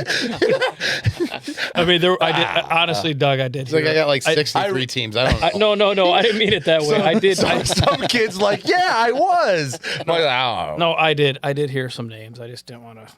I mean, I did honestly, Doug. I did. It's like I got like 63 teams. I don't know. No. I didn't mean it that way. I did. some kids like, yeah, I was. I'm like, oh. No, I did. I did hear some names. I just didn't want to.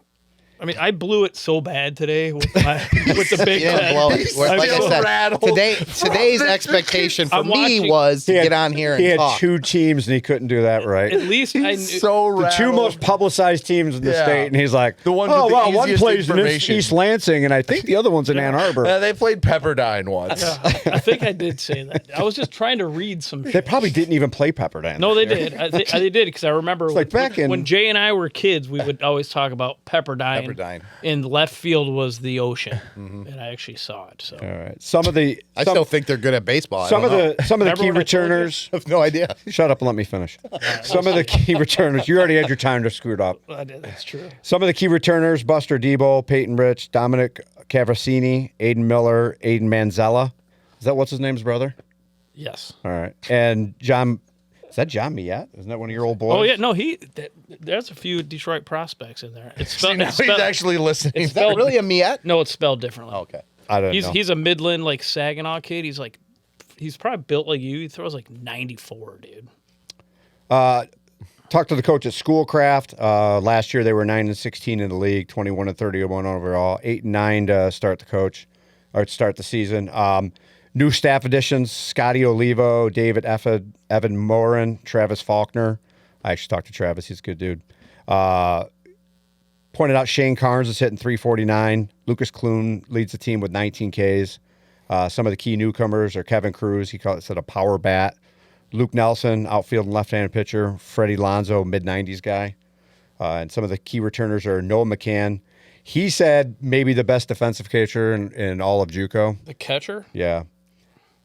I mean, I blew it so bad today with the big You didn't head. blow it. I'm Like I so said, rattled. today's expectation for I'm me watching- was to He had- get on here he and had talk. 2 teams and he couldn't do that right. At least I knew. So The 2 rattled. most publicized teams in the Yeah. state, and he's like, The ones oh, with the wow, one easiest plays in information. East Lansing, and I think the other one's in Ann Arbor. They played Pepperdine once. I think I did say that. I was just trying to read some. They probably didn't even play Pepperdine. No, they this year. did. They did because I remember like back in- when Jay and I were kids, we would always talk about Pepperdine were dying. In left field was the ocean, and I actually saw it. So All right. Some of the I still think they're good at baseball. some I of don't know. the Remember key when I told you? returners. I have no idea. Shut up and let me finish. Some of the key returners. You already had your time to screw it up. that's true. Some of the key returners: Buster Debo, Peyton Rich, Dominic Cavassini, Aiden Miller, Aiden Manzella. Is that what's his name's brother? Yes. All right. And John. Is that John Miette? Isn't that one of your old boys? Oh yeah, no, there's a few Detroit prospects in there. It's spelled. Now It's he's spelled actually listening. it's Is that spelled really a Miette? no, it's spelled differently. Okay. I don't know. He's a Midland like Saginaw kid. He's probably built like you. He throws like 94, dude. Talked to the coach at Schoolcraft. Last year they were 9-16 in the league, 21-31 overall, 8-9 to start the season. New staff additions: Scotty Olivo, David Evan Morin, Travis Faulkner. I actually talked to Travis; he's a good dude. Pointed out Shane Carnes is hitting 349. Lucas Kloon leads the team with 19 Ks. Some of the key newcomers are Kevin Cruz. He called it a power bat. Luke Nelson, outfield and left-handed pitcher. Freddie Lonzo, mid-90s guy. And some of the key returners are Noah McCann. He said maybe the best defensive catcher in all of JUCO. The catcher. Yeah.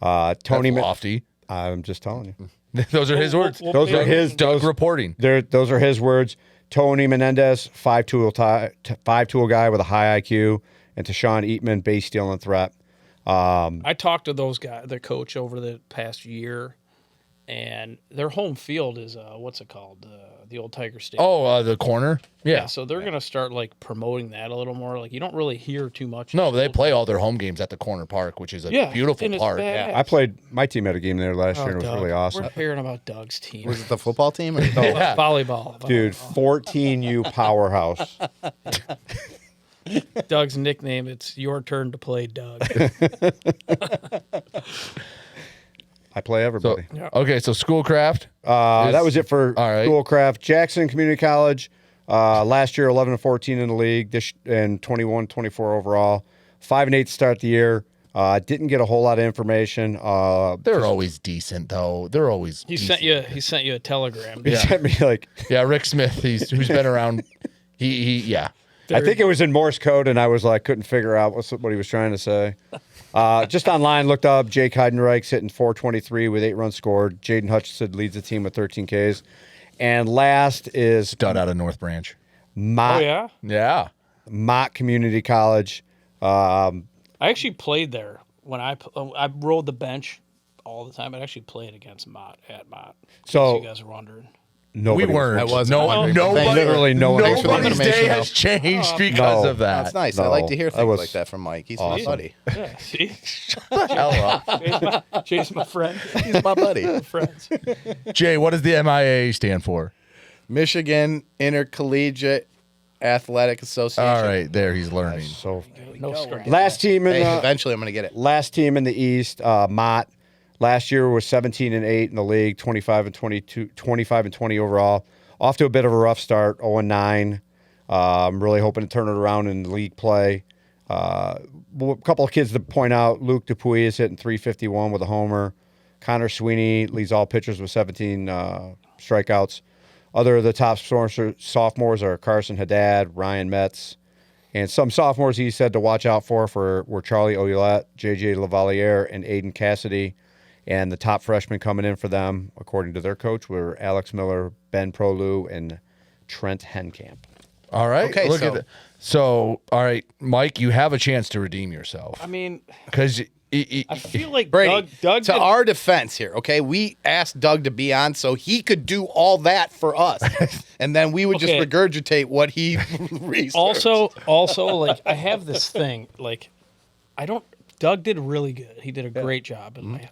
Tony. That's lofty. I'm just telling you. Those are his words. Those are his. Doug reporting. Those are his words. Tony Menendez, 5'2" guy with a high IQ, and Tashawn Eatman, base stealing threat. I talked to those guys, the coach, over the past year, and their home field is what's it called? The old Tiger Stadium. Oh, the corner. Yeah. So they're gonna start like promoting that a little more. Like you don't really hear too much. No, they play all their home games at the corner park, which is a beautiful and it's park. badass. I played my team at a game there last year, and it was Doug. really awesome. We're hearing about Doug's team. Was it the football team? Or Yeah. Volleyball. Dude, 14U powerhouse. Doug's nickname. It's your turn to play, Doug. I play So, everybody. okay, so Schoolcraft. That was it for all right. Schoolcraft. Jackson Community College, last year 11-14 in the league, and 21-24 overall. 5-8 to start the year. Didn't get a whole lot of information. They're always decent, though. They're always. He decent. sent you a telegram. He sent me like, Yeah, Rick Smith. Who's been around. Yeah. I think it was in Morse code, and I was like, couldn't figure out what he was trying to say. Just online, looked up Jake Heidenreich's hitting 423 with 8 runs scored. Jaden Hutchinson leads the team with 13 Ks. And last is Stud out of North Branch. Mott, Oh yeah. Yeah. Mott Community College. I actually played there when I rode the bench all the time. I actually played against Mott at Mott. So- you guys are wondering. Nobody We weren't. I wasn't No, wondering, but nobody, thank you. Literally no one. Thanks for the nobody's information, day though. has changed because No. of that. That's nice. No, I like to hear that things was like that from Mike. He's awesome. my buddy. Yeah. See, Hell up. Jay's my friend. He's my buddy. Friends. Jay, what does the MIAA stand for? Michigan Intercollegiate Athletic Association. All right, there he's learning. So No scratch. last team in Hey, the eventually I'm going to get it. last team in the East, Mott. Last year was 17-8 in the league, 25-20 overall. Off to a bit of a rough start, 0-9. I'm really hoping to turn it around in league play. A couple of kids to point out: Luke Dupuis is hitting 351 with a homer. Connor Sweeney leads all pitchers with 17 strikeouts. Other of the top sophomores are Carson Haddad, Ryan Metz, and some sophomores he said to watch out for were Charlie Ouellette, J.J. Lavaliere, and Aiden Cassidy. And the top freshmen coming in for them, according to their coach, were Alex Miller, Ben Prolu, and Trent Henkamp. All right. Okay, Look so- at that. So, all right, Mike, you have a chance to redeem yourself I mean, because I feel like Brady, Doug to did- our defense here, okay, we asked Doug to be on so he could do all that for us. And then we would Okay. just regurgitate what he researched. also like I have this thing like Doug did really good. He did a great job, and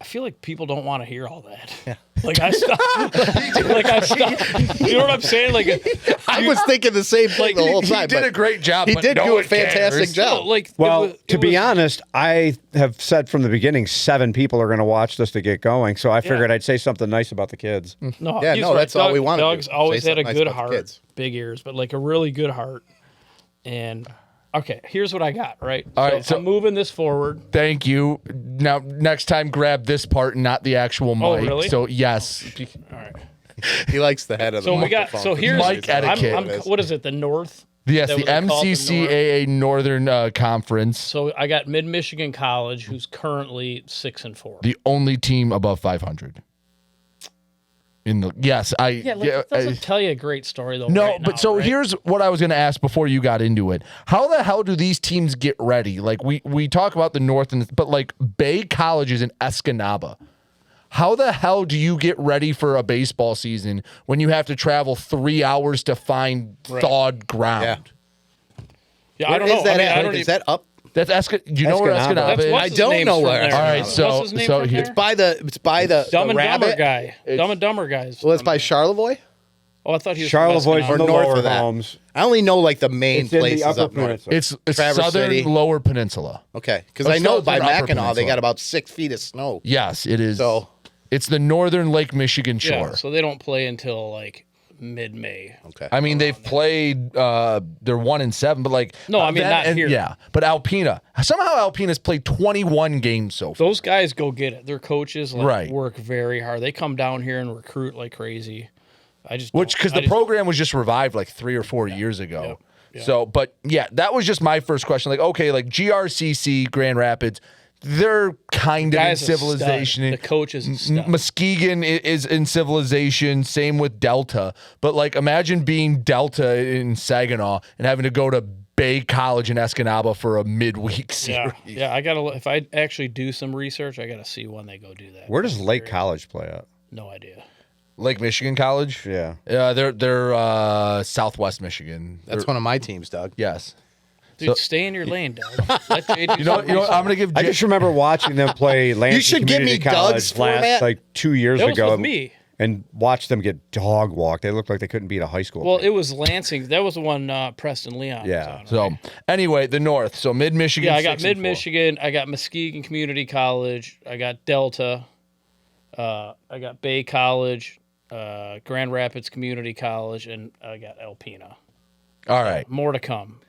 I feel like people don't want to hear all that. Like I stopped. You know what I'm saying? Like I was thinking the same thing the whole he time. did but a great job. He but did no do a one fantastic cares. job. no, like Well, it to be was- honest, I have said from the beginning 7 people are going to watch this to get going. So I figured I'd say something nice about the kids. No, Yeah, he's no, right. that's all we wanted to Doug's do. always Say had a something nice good about the heart, kids. big ears, but like a really good heart. And okay, here's what I got. Right. All right, so- I'm moving this forward. Thank you. Now, next time, grab this part and not the actual mic. Oh, really? So, yes. All right. He likes the head of the So we got. microphone. So here's Mic etiquette. what is it? The North Yes, That the was called the North. MCCAA Northern Conference. So I got Mid-Michigan College, who's currently 6-4. The only team above 500. It doesn't tell you a great story though. No, right but now, so right? here's what I was going to ask before you got into it. How the hell do these teams get ready? Like we talk about the North, but like Bay College is in Escanaba. How the hell do you get ready for a baseball season when you have to travel 3 hours to find thawed ground? Yeah, I don't know. Is that I mean, at? I don't Is even, that up? That's do you know where Escanaba. Escanaba that's is? what's I his don't name's know from where. there. All right, What's so- his name so from here- there? It's by the Dumb and Dumber rabbit. guy. Dumb and Dumber guys. Well, it's by Charlevoix. Oh, I thought he was Charlevoix from from the north lower of that. homes. I only know like the main It's in the places upper up north. peninsula. It's Traverse southern City. lower peninsula. Okay, because Oh, I know it's by southern upper Mackinac they peninsula. got about 6 feet of snow. Yes, it is. So It's the northern Lake Michigan shore. Yeah, so they don't play until like mid-May. okay, I mean, they've played. They're 1-7, but like No, I mean, not here. Yeah, but Alpena somehow Alpena's played 21 games so far. Those guys go get it. Their coaches Right. work very hard. They come down here and recruit like crazy. Because the program was just revived like 3 or 4 years ago. So, but yeah, that was just my first question. Like, okay, like GRCC, Grand Rapids, they're kind of in Guy's a stud. civilization. The coach is a stud. Muskegon is in civilization. Same with Delta. But like, imagine being Delta in Saginaw and having to go to Bay College in Escanaba for a midweek series. Yeah. I gotta. If I actually do some research, I gotta see when they go do that. Where does Lake College play at? No idea. Lake Michigan College. Yeah. They're Southwest Michigan. that's one of my teams, Doug. Yes. Dude, stay in your lane, Doug. Let Jay do You know, some I'm research. gonna give. I just remember watching them play Lansing should give me Community College Doug's format. like 2 years That was ago. with me. And watch them get dog walked. They looked like they couldn't beat a high school. Well, team. it was Lansing. That was the one Preston Leon Yeah. was on. So anyway, the North. So Mid Michigan. Yeah, I got Mid-Michigan. I got Muskegon Community College. I got Delta. I got Bay College, Grand Rapids Community College, and I got Alpena. All right. More to come.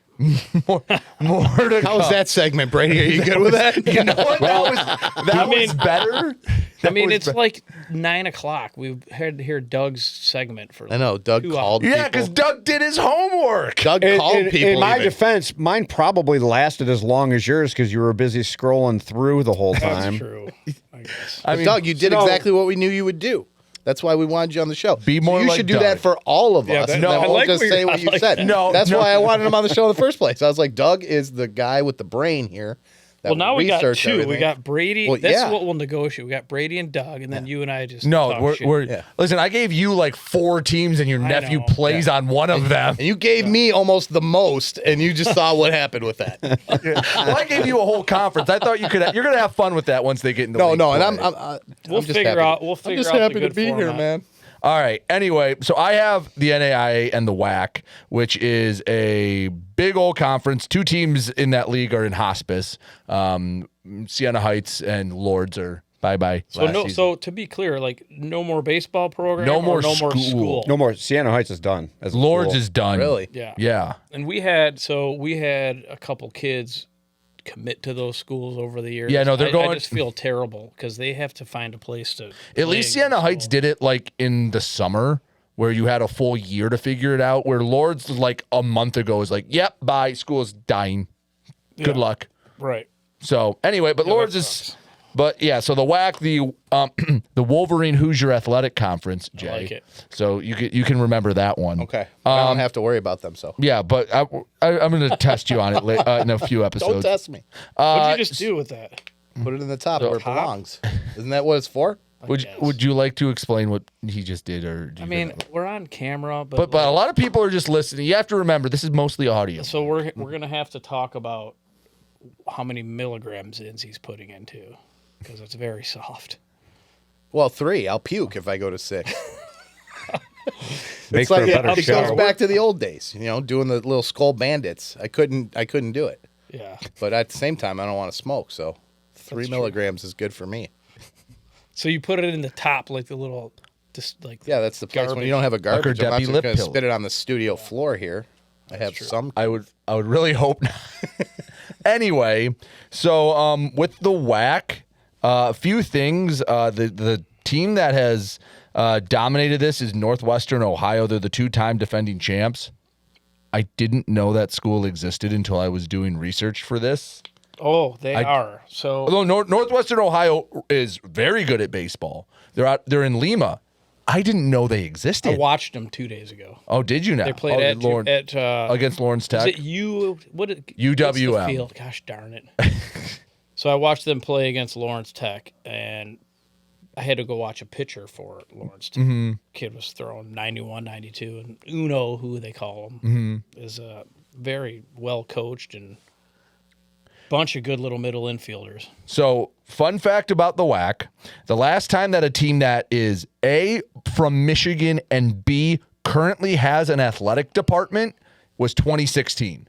More to How was that segment, Brady? Are you good with that? You know what? That was better. I mean, it's like 9 o'clock. We had to hear Doug's segment for. I know. Doug 2 called. hours. Yeah, because Doug did his homework. Doug called people. In my even. defense, mine probably lasted as long as yours because you were busy scrolling through the whole time. That's true. I guess. I But mean, Doug, you did so- exactly what we knew you would do. That's why we wanted you on the show. Be more you like should do Doug. that for all of us. that- No, Then I we'll like just what say you're- what I you like said. that. No, that's no. why I wanted him on the show in the first place. I was like, Doug is the guy with the brain here. that Well, now we got research 2. We everything. got Brady. Well, That's yeah. what we'll negotiate. We got Brady and Doug, and then you and I just no, talk we're, shit. we're Yeah. listen. I gave you like 4 teams, and your nephew know. plays on one of them. And you gave me almost the most, and you just saw what happened with that. Well, I gave you a whole conference. I thought you could. You're gonna have fun with that once they get into. No, league no, and play. We'll I'm just figure happy. out. We'll I'm figure just out the happy to good be here, format. man. All right. Anyway, so I have the NAIA and the WHAC, which is a big old conference. 2 teams in that league are in hospice. Siena Heights and Lords are bye-bye. So last no. season. So to be clear, like no more baseball program. No or more no more school. school. No more. Siena Heights is done. As a Lords school. is done. Really? Yeah. Yeah. And we had a couple kids commit to those schools over the years. Yeah, no, they're I going- just feel terrible because they have to find a place to. At least Siena Heights did it like in the summer where you had a full year to figure it out, where Lords like a month ago was like, yep, bye, school is dying. Good luck. Right. So anyway, but Lords that is, sucks. but yeah. So the WHAC, the Wolverine Hoosier Athletic Conference, Jay. like it. So you can remember that one. Okay. I don't have to worry about them, so. Yeah, but I'm going to test you on it in a few episodes. Don't test me. What'd you just do with that? Put it in the top where it belongs. Isn't that what it's for? Would you like to explain what he just did, or do I you mean, think- we're on camera, but but a lot of people are just listening. You have to remember this is mostly audio. so we're gonna have to talk about how many milligrams he's putting into because it's very soft. Well, 3. I'll puke if I go to 6. Makes for a better it show. goes back to the old days, doing the little skull bandits. I couldn't do it. Yeah. But at the same time, I don't want to smoke, so 3 milligrams is good for me. So you put it in the top, like the little, just like Yeah, that's the place when you don't have a Like her garbage. I'm not Debbie just lip going to pillow. spit it on the studio floor here. I have some. I would really hope not. Anyway, so with the WHAC, a few things. The team that has dominated this is Northwestern Ohio. They're the 2-time defending champs. I didn't know that school existed until I was doing research for this. Oh, they are. So Although Northwestern Ohio is very good at baseball. They're in Lima. I didn't know they existed. I watched them 2 days ago. Oh, did you now? They played against Lawrence Tech. Is it UWM? What's the field? Gosh darn it. So I watched them play against Lawrence Tech, and I had to go watch a pitcher for Lawrence Tech. Mm-hmm. Kid was throwing 91, 92, and Uno, who they call him, is very well coached and bunch of good little middle infielders. So, fun fact about the WHAC, the last time that a team that is A, from Michigan, and B, currently has an athletic department was 2016.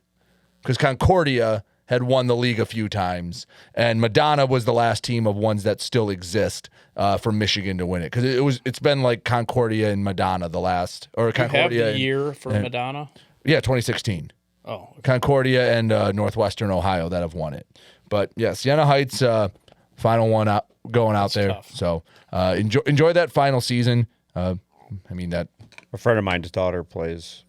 Because Concordia had won the league a few times, and Madonna was the last team of ones that still exist from Michigan to win it. Because it's been like Concordia and Madonna the last, or Concordia. You have the year for Madonna? Yeah, 2016. Oh, okay. Concordia and Northwestern Ohio that have won it. But yeah, Siena Heights, final one going out there. Tough. So enjoy that final season. That A friend of mine's daughter plays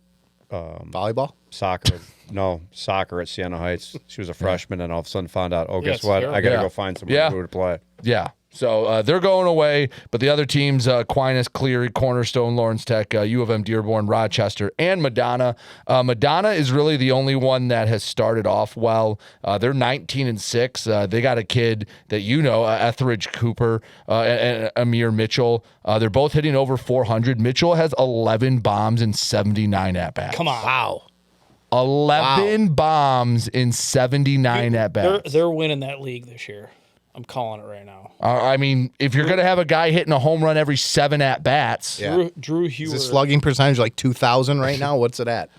Volleyball? soccer. No, soccer at Siena Heights. She was a freshman, and all of a sudden found out, Yeah, guess it's what? terrible. I got to Yeah. go find someone Yeah. who to play. yeah. So they're going away, but the other teams, Aquinas, Cleary, Cornerstone, Lawrence Tech, U of M, Dearborn, Rochester, and Madonna. Madonna is really the only one that has started off well. They're 19-6. They got a kid that Etheridge Cooper and Amir Mitchell. They're both hitting over 400. Mitchell has 11 bombs and 79 at-bats. Come on. Wow. 11 bombs in 79 at-bats. They're winning that league this year. I'm calling it right now. If you're going to have a guy hitting a home run every 7 at-bats, Yeah. Drew Is Hewer. the slugging percentage like 2,000 right now? What's it at?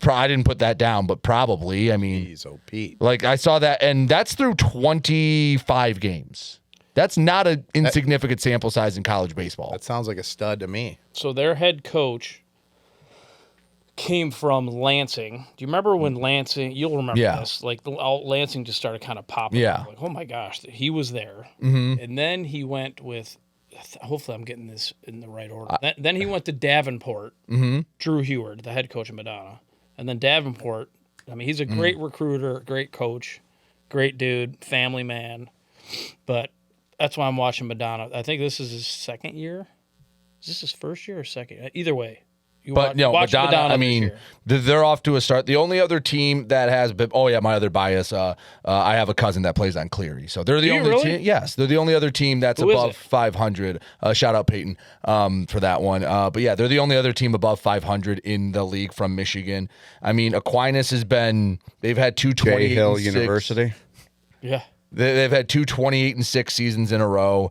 I didn't put that down, but probably. Jeez, oh, Pete. Like I saw that, and that's through 25 games. That's not an insignificant sample size in college baseball. That sounds like a stud to me. So their head coach came from Lansing. Do you remember when Lansing? You'll remember Yeah. this. Like Lansing just started kind of popping. Yeah. Up. Like, oh my gosh, he was there. And then he went with. Hopefully, I'm getting this in the right order. Then he went to Davenport. Drew Hewer, the head coach of Madonna, and then Davenport. He's a great recruiter, great coach, great dude, family man. But that's why I'm watching Madonna. I think this is his second year. Is this his first year or second? Either way. But watch Madonna, this year. they're off to a start. The only other team that has been, my other bias, I have a cousin that plays on Cleary. So they're the only team. Yes, they're the only other team that's Who is above it? 500. Shout out Peyton for that one. But yeah, they're the only other team above 500 in the league from Michigan. Aquinas they've had two Jay 28 Hill and 6. University. Yeah. They've had 2 28-6 seasons in a row.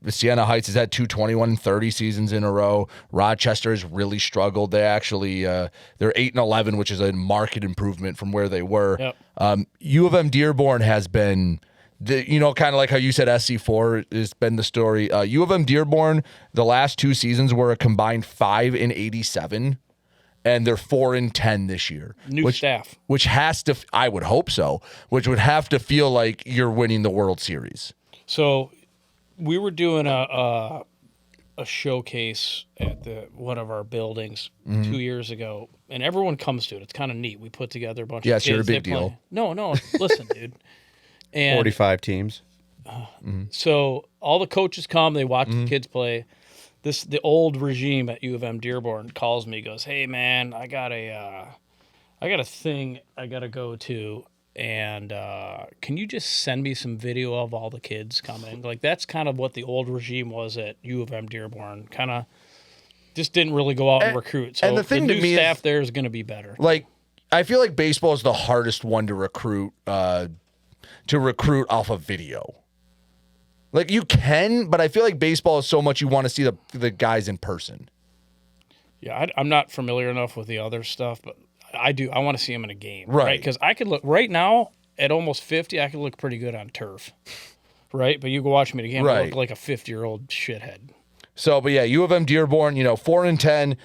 Siena Heights has had 2 21-30 seasons in a row. Rochester has really struggled. They actually they're 8-11, which is a marked improvement from where they were. Yep. U of M Dearborn has been, kind of like how you said SC4 has been the story. U of M Dearborn, the last 2 seasons were a combined 5-87. And they're 4-10 this year. New staff. Which has to, I would hope so, which would have to feel like you're winning the World Series. So we were doing a showcase at one of our buildings 2 years ago, and everyone comes to it. It's kind of neat. We put together a bunch of kids. Yes, you're a big They play. deal. No, listen, dude. And 45 teams. so all the coaches come, they watch the kids play. The old regime at U of M Dearborn calls me, goes, "Hey man, I got a thing I gotta go to, and can you just send me some video of all the kids coming?" Like that's kind of what the old regime was at U of M Dearborn. Kind of just didn't really go out and recruit. So and the thing to new me is- staff there is going to be better. Like, I feel like baseball is the hardest one to recruit off of video. Like you can, but I feel like baseball is so much you want to see the guys in person. Yeah, I'm not familiar enough with the other stuff, but I do. I want to see them in a game, Right. Because I could look right now at almost 50. I could look pretty good on turf, right? But you go watch me in a game, I Right. look like a 50-year-old shithead. So, but yeah, U of M Dearborn, 4-10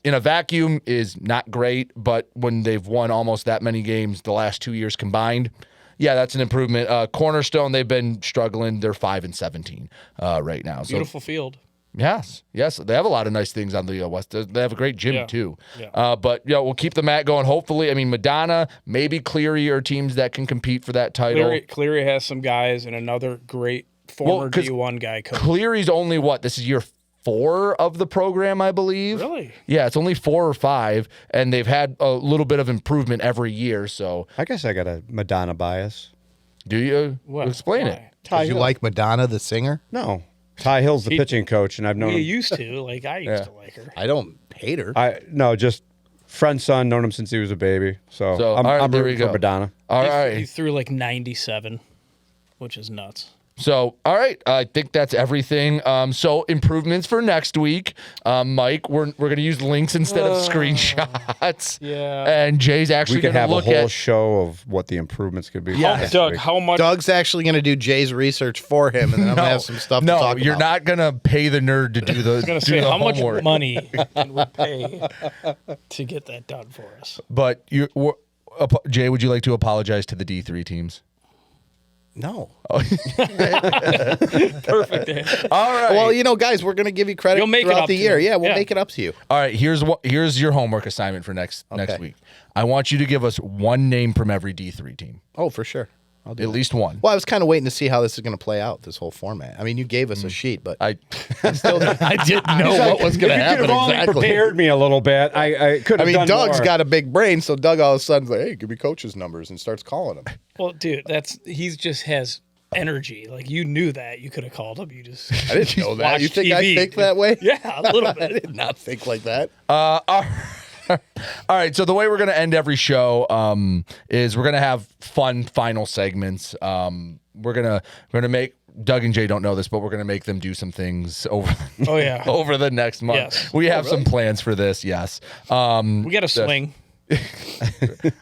in a vacuum is not great, but when they've won almost that many games the last 2 years combined, yeah, that's an improvement. Cornerstone, they've been struggling. They're 5-17 right now. So Beautiful field. Yes, they have a lot of nice things on the West. They have a great gym too. Yeah. But we'll keep the mat going. Hopefully, I mean, Madonna, maybe Cleary are teams that can compete for that title. Cleary has some guys and another great former D1 guy coach. Cleary's only this is year 4 of the program, I believe. Really? Yeah, it's only 4 or 5, and they've had a little bit of improvement every year. So I guess I got a Madonna bias. do you explain it? Did you like Madonna, the singer? No. Ty Hill's the pitching coach, and I've known We him. used to. Like, I used to like her. I don't hate her. No, just friend, son, known him since he was a baby. So all right, I'm there we rooting for go. Madonna. All He right. threw like 97, which is nuts. So, all right. I think that's everything. So improvements for next week. Mike, we're going to use links instead of screenshots. Yeah. And Jay's actually We could going to have a look whole at. show of what the improvements could be. Yeah. next Doug, week. how much? Doug's actually going to do Jay's research for him, and then I'm going to have some stuff to talk about. you're not going to pay the nerd to do the, I was going to do say, the how much homework. money can we pay to get that done for us? But Jay, would you like to apologize to the D3 teams? No. Perfect. All right. Well, guys, we're going to give you credit You'll make it throughout up the to year. him. Yeah, we'll Yeah. make it up to you. All right. Here's your homework assignment for next week. I want you to give us one name from every D3 team. Oh, for sure. I'll do At that. least one. Well, I was kind of waiting to see how this is going to play out, this whole format. I mean, you gave us a sheet, but I still, I didn't know what was going to If you happen could have only exactly. prepared me a little bit, I could I have mean, done Doug's more. got a big brain, so Doug all of a sudden's like, hey, give me coaches' numbers, and starts calling them. Well, dude, he just has energy. Like, you knew that. You could have called him. You just I didn't know that. You watched think I TV. think that way? Yeah, a little I bit. did not think like that. All right, so the way we're going to end every show is we're going to have fun final segments. We're gonna make Doug and Jay don't know this, but we're gonna make them do some things over. Oh, yeah. over the next month. Yes. We have some plans for this. Yes. We got to swing.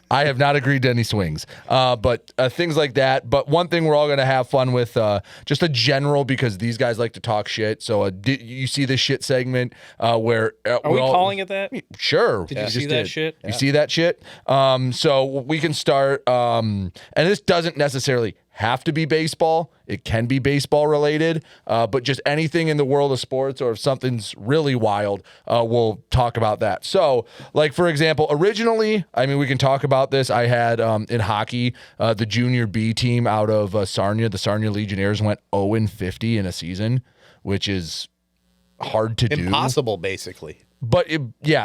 I have not agreed to any swings, but things like that. But one thing we're all going to have fun with, just a general, because these guys like to talk shit. So you see this shit segment where Are we calling it that? Sure. Did you just see that shit? You see that shit? So we can start, and this doesn't necessarily have to be baseball. It can be baseball related, but just anything in the world of sports, or if something's really wild, we'll talk about that. So, like, for example, originally, I mean, we can talk about this. I had in hockey, the junior B team out of Sarnia, the Sarnia Legionnaires, went 0-50 in a season, which is hard to do. Impossible, basically. But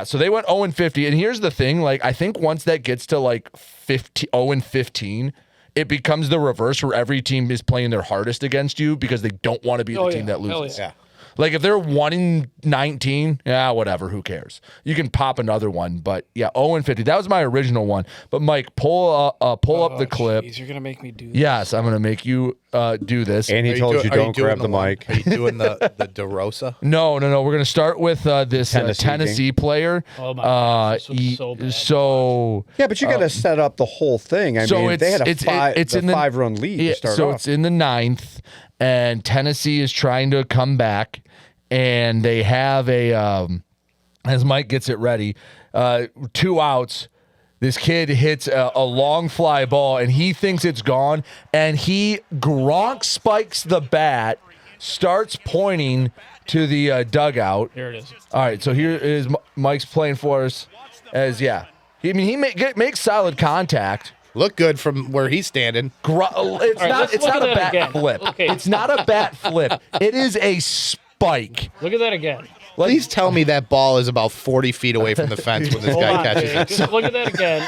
so they went 0-50, and here's the thing: like, I think once that gets to like 0-15, it becomes the reverse, where every team is playing their hardest against you because they don't want to be the team that loses. Yeah. Like, if they're 1-19, whatever, who cares? You can pop another one, but 0-50. That was my original one. But Mike, pull up the clip. Jeez, you're gonna make me do this. Yes, I'm gonna make you do this. And he told you don't grab the mic. Are you doing the DeRosa? No. We're gonna start with this Tennessee player. Oh my God, this was so bad. So Yeah, but you got to set up the whole thing. I so mean, they had a it's in the 5-run lead to start so off. it's in the 9th, and Tennessee is trying to come back, and they have as Mike gets it ready, 2 outs. This kid hits a long fly ball, and he thinks it's gone, and he Gronk spikes the bat, starts pointing to the dugout. Here it is. All right, so here is Mike's playing for us. He makes solid contact. Look good from where he's standing. It's not let's look at a that bat again. flip. Okay. It's not a bat flip. It is a spike. Look at that again. Please tell me that ball is about 40 feet away from the fence when this Hold guy on, catches Jay. it. Just look at that again.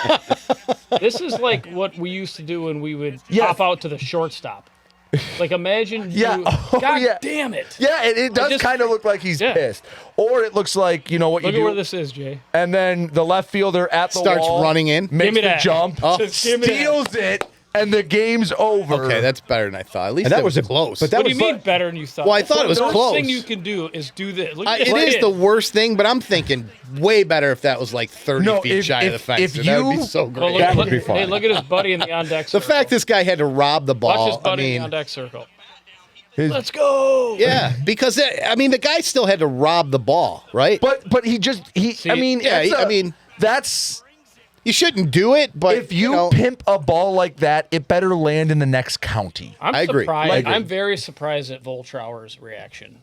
This is like what we used to do when we would pop out to the shortstop. Like, imagine you. Yeah. Oh, God yeah. damn it. Yeah, it does just- kind of look like he's Yeah. pissed. Or it looks like, you know what Look you at do. where this is, Jay. And then the left fielder at the Starts wall running in. makes Give me the that. jump, Just give me that. steals it, and the game's over. Okay, that's better than I thought. At least And that was close. but that What do was you mean better than you thought? Well, I thought it was the worst close. thing you can do is do this. Look at it this is kid. the worst thing, but I'm thinking way better if that was like 30 No, feet if- shy of the if- fence. if and that would be you- so Well, great. look, That would look- be fun. Hey, look at his buddy in the on deck The circle. fact this guy had to rob the ball. Watch his buddy I in the mean, on deck circle. His- Let's go. yeah, because the guy still had to rob the ball, right? But he just See, I mean, yeah, it's I mean- that's you shouldn't do it. But if you know, pimp a ball like that, it better land in the next county. I'm I agree. surprised. I agree. I'm very surprised at Voltrauer's reaction.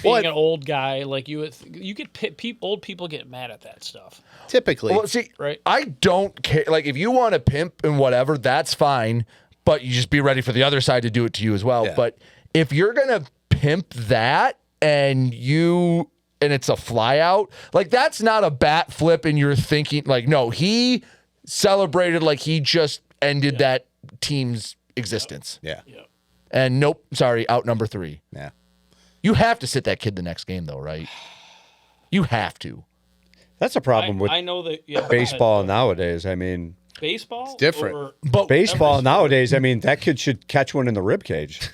being an old guy, like you get old people get mad at that stuff. Typically. Well, see, Right. I don't care. Like, if you want to pimp and whatever, that's fine. But you just be ready for the other side to do it to you as well. Yeah. But if you're gonna pimp that and it's a fly out, like, that's not a bat flip and you're thinking like, no, he celebrated like he just ended that team's existence. Yeah. Yeah. And nope, sorry, out number 3. Yeah. You have to sit that kid the next game though, right? You have to. That's a problem with I know that. Yeah, baseball nowadays. I mean, baseball. It's different. But baseball nowadays. I mean, that kid should catch one in the rib cage.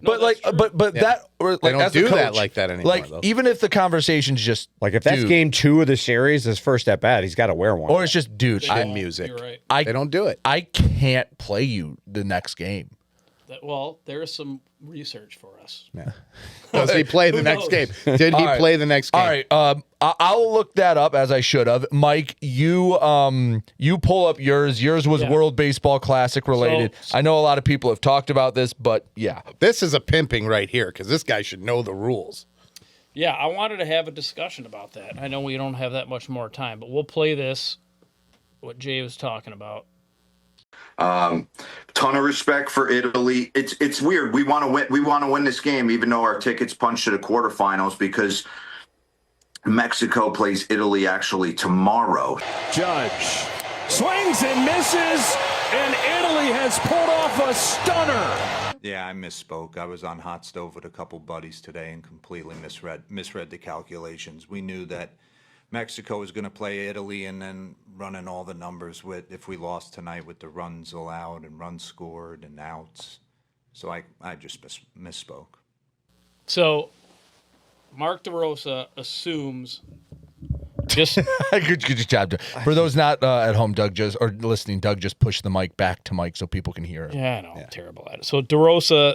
But like, but that, or like, They don't as a do that coach, like that anymore, Like, though. even if the conversation's just Like if that's dude, game 2 of the series, his first at bat, he's got to wear one. or it's just dude, And music. You're right. They don't do it. I can't play you the next game. Well, there's some research for us. Does he play the next game? Did he All right. play the next game? All right, I'll look that up as I should have. Mike, you pull up yours. Yours was World Baseball Classic related. So- I know a lot of people have talked about this, but yeah. This is a pimping right here because this guy should know the rules. Yeah, I wanted to have a discussion about that. I know we don't have that much more time, but we'll play this. What Jay was talking about. Ton of respect for Italy. It's weird. We want to win. We want to win this game, even though our tickets punched to the quarterfinals, because Mexico plays Italy actually tomorrow. Judge swings and misses, and Italy has pulled off a stunner. Yeah, I misspoke. I was on hot stove with a couple buddies today and completely misread the calculations. We knew that Mexico was going to play Italy and then running all the numbers with if we lost tonight with the runs allowed and runs scored and outs. So I just misspoke. So, Mark DeRosa assumes just good job. Doug. For those not at home, Doug listening, Doug just pushed the mic back to Mike so people can hear it. yeah, I know, I'm terrible at it. So DeRosa